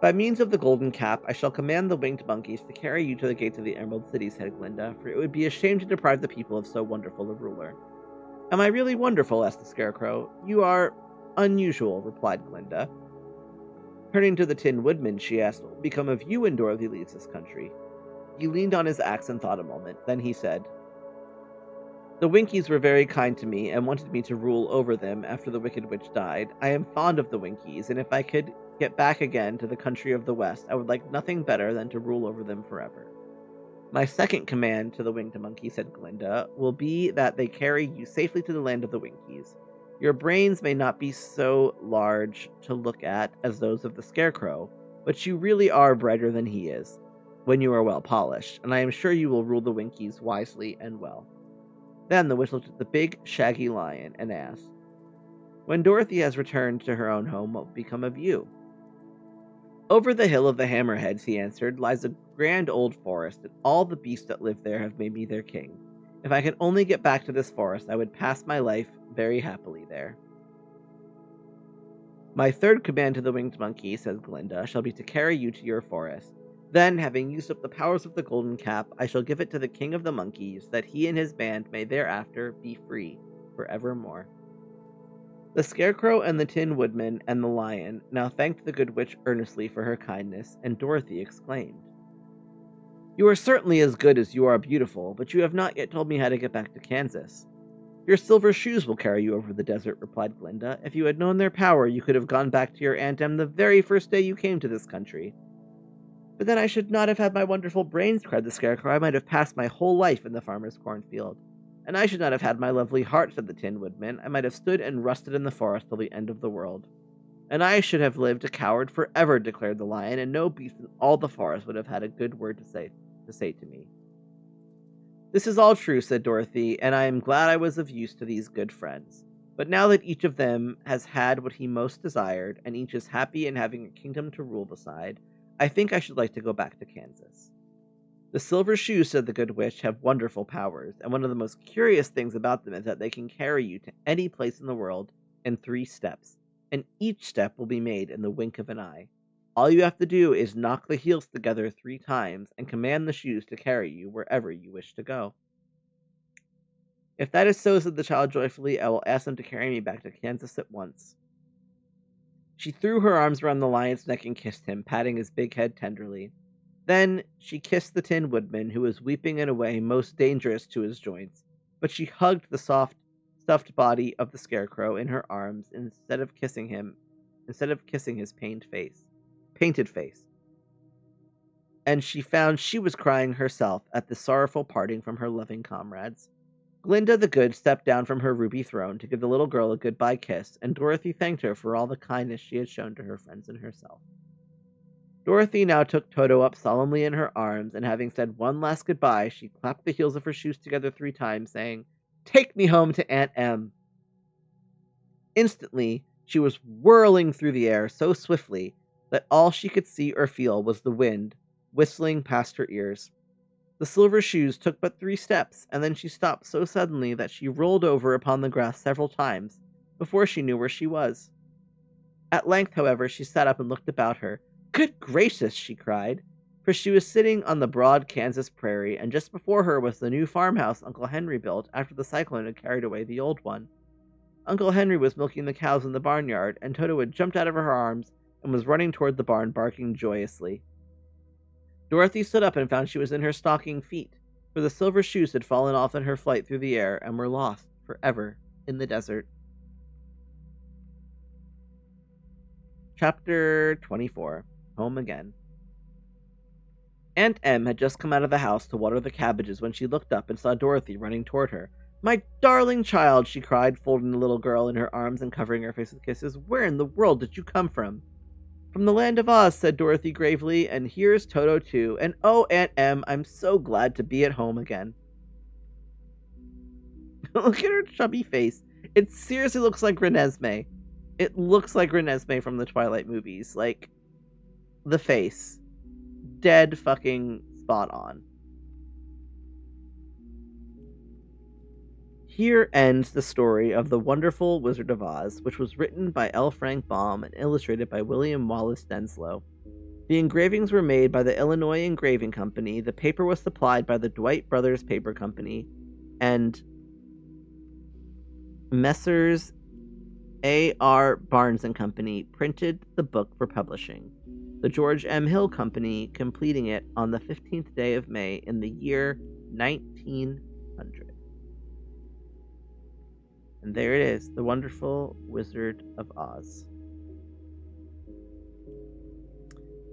By means of the golden cap, I shall command the winged monkeys to carry you to the gates of the Emerald City," said Glinda, "for it would be a shame to deprive the people of so wonderful a ruler." "Am I really wonderful?" asked the Scarecrow. "You are unusual," replied Glinda. Turning to the Tin Woodman, she asked, "What will become of you when Dorothy leaves this country?" He leaned on his axe and thought a moment. Then he said, "The Winkies were very kind to me and wanted me to rule over them after the Wicked Witch died. I am fond of the Winkies, and if I could get back again to the country of the West, I would like nothing better than to rule over them forever." "My second command to the winged monkey," said Glinda, "will be that they carry you safely to the land of the Winkies. Your brains may not be so large to look at as those of the Scarecrow, but you really are brighter than he is, when you are well polished, and I am sure you will rule the Winkies wisely and well." Then the witch looked at the big, shaggy lion and asked, "When Dorothy has returned to her own home, what will become of you?" "Over the Hill of the Hammerheads," he answered, "lies a grand old forest, and all the beasts that live there have made me their king. If I could only get back to this forest, I would pass my life very happily there." "My third command to the winged monkey," said Glinda, "shall be to carry you to your forest. Then, having used up the powers of the golden cap, I shall give it to the king of the monkeys, that he and his band may thereafter be free forevermore." The Scarecrow and the Tin Woodman and the Lion now thanked the good witch earnestly for her kindness, and Dorothy exclaimed, "You are certainly as good as you are beautiful, but you have not yet told me how to get back to Kansas." "Your silver shoes will carry you over the desert," replied Glinda. "If you had known their power, you could have gone back to your Aunt Em the very first day you came to this country." "But then I should not have had my wonderful brains," cried the Scarecrow. "I might have passed my whole life in the farmer's cornfield." "And I should not have had my lovely heart," said the Tin Woodman. "I might have stood and rusted in the forest till the end of the world." "And I should have lived a coward forever," declared the Lion, "and no beast in all the forest would have had a good word to say to me." "This is all true," said Dorothy, "and I am glad I was of use to these good friends. But now that each of them has had what he most desired, and each is happy in having a kingdom to rule beside, I think I should like to go back to Kansas." "The silver shoes," said the good witch, "have wonderful powers, and one of the most curious things about them is that they can carry you to any place in the world in 3 steps, and each step will be made in the wink of an eye. All you have to do is knock the heels together 3 times and command the shoes to carry you wherever you wish to go." "If that is so," said the child joyfully, "I will ask them to carry me back to Kansas at once." She threw her arms around the lion's neck and kissed him, patting his big head tenderly. Then she kissed the Tin Woodman, who was weeping in a way most dangerous to his joints, but she hugged the soft, stuffed body of the Scarecrow in her arms instead of kissing his painted face, and she found she was crying herself at the sorrowful parting from her loving comrades. Glinda the Good stepped down from her ruby throne to give the little girl a goodbye kiss, and Dorothy thanked her for all the kindness she had shown to her friends and herself. Dorothy now took Toto up solemnly in her arms, and having said one last goodbye, she clapped the heels of her shoes together 3 times, saying, Take me home to Aunt Em. Instantly, she was whirling through the air so swiftly that all she could see or feel was the wind whistling past her ears. The silver shoes took but 3 steps, and then she stopped so suddenly that she rolled over upon the grass several times before she knew where she was. At length, however, she sat up and looked about her. "Good gracious!" she cried, for she was sitting on the broad Kansas prairie, and just before her was the new farmhouse Uncle Henry built after the cyclone had carried away the old one. Uncle Henry was milking the cows in the barnyard, and Toto had jumped out of her arms and was running toward the barn, barking joyously. Dorothy stood up and found she was in her stocking feet, for the silver shoes had fallen off in her flight through the air and were lost forever in the desert. Chapter 24. Home Again. Aunt Em had just come out of the house to water the cabbages when she looked up and saw Dorothy running toward her. "My darling child!" she cried, folding the little girl in her arms and covering her face with kisses. "Where in the world did you come from?" "From the land of Oz," said Dorothy gravely, "and here's Toto too. And oh, Aunt Em, I'm so glad to be at home again." Look at her chubby face. It seriously looks like Renesmee. It looks like Renesmee from the Twilight movies. Like, the face. Dead fucking spot on. Here ends the story of The Wonderful Wizard of Oz, which was written by L. Frank Baum and illustrated by William Wallace Denslow. The engravings were made by the Illinois Engraving Company, the paper was supplied by the Dwight Brothers Paper Company, and Messrs. A.R. Barnes and Company printed the book for publishing, the George M. Hill Company completing it on the 15th day of May in the year 1900. And there it is, The Wonderful Wizard of Oz.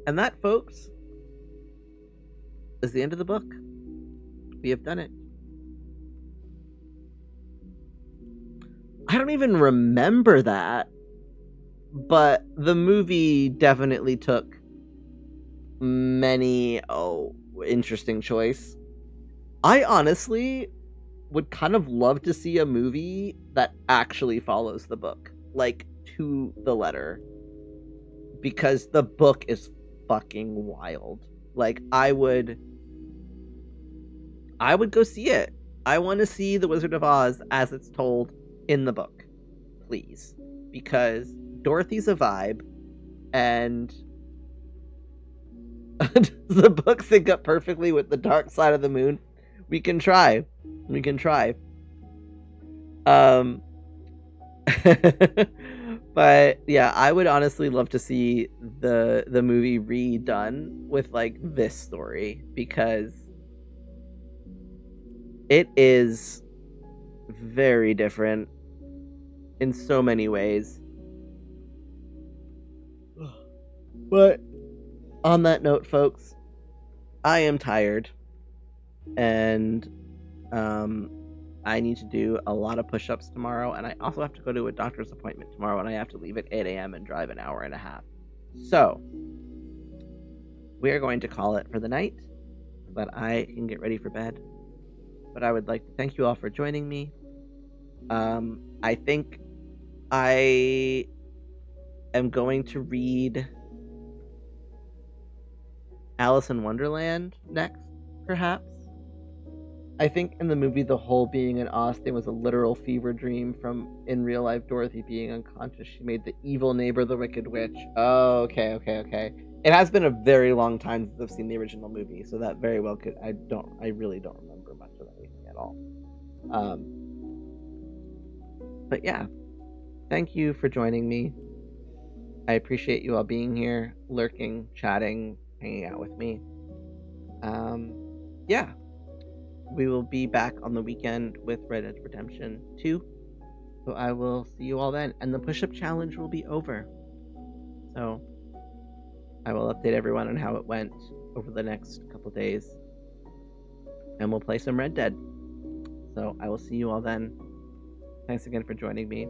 And that, folks, is the end of the book. We have done it. I don't even remember that, but the movie definitely took many, interesting choice. I honestly would kind of love to see a movie that actually follows the book, like, to the letter, because the book is fucking wild. Like, I would go see it. I want to see The Wizard of Oz as it's told in the book, please, because Dorothy's a vibe, and the book sync up perfectly with The Dark Side of the Moon. We can try. But yeah, I would honestly love to see the movie redone with like this story, because it is very different in so many ways. But on that note, folks, I am tired, and I need to do a lot of push-ups tomorrow, and I also have to go to a doctor's appointment tomorrow, and I have to leave at 8 a.m. and drive an hour and a half. So, we are going to call it for the night, so that I can get ready for bed. But I would like to thank you all for joining me. I think I am going to read Alice in Wonderland next, perhaps. I think in the movie the whole being in Oz thing was a literal fever dream from in real life Dorothy being unconscious. She made the evil neighbor the Wicked Witch. Oh, okay. It has been a very long time since I've seen the original movie, so that very well could. I really don't remember much of anything at all. But yeah, thank you for joining me. I appreciate you all being here, lurking, chatting, hanging out with me. Yeah. We will be back on the weekend with Red Dead Redemption 2. So I will see you all then. And the push-up challenge will be over. So I will update everyone on how it went over the next couple days. And we'll play some Red Dead. So I will see you all then. Thanks again for joining me.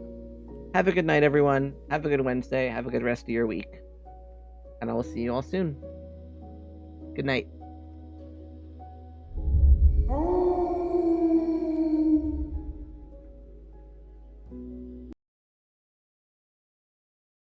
Have a good night, everyone. Have a good Wednesday. Have a good rest of your week. And I will see you all soon. Good night.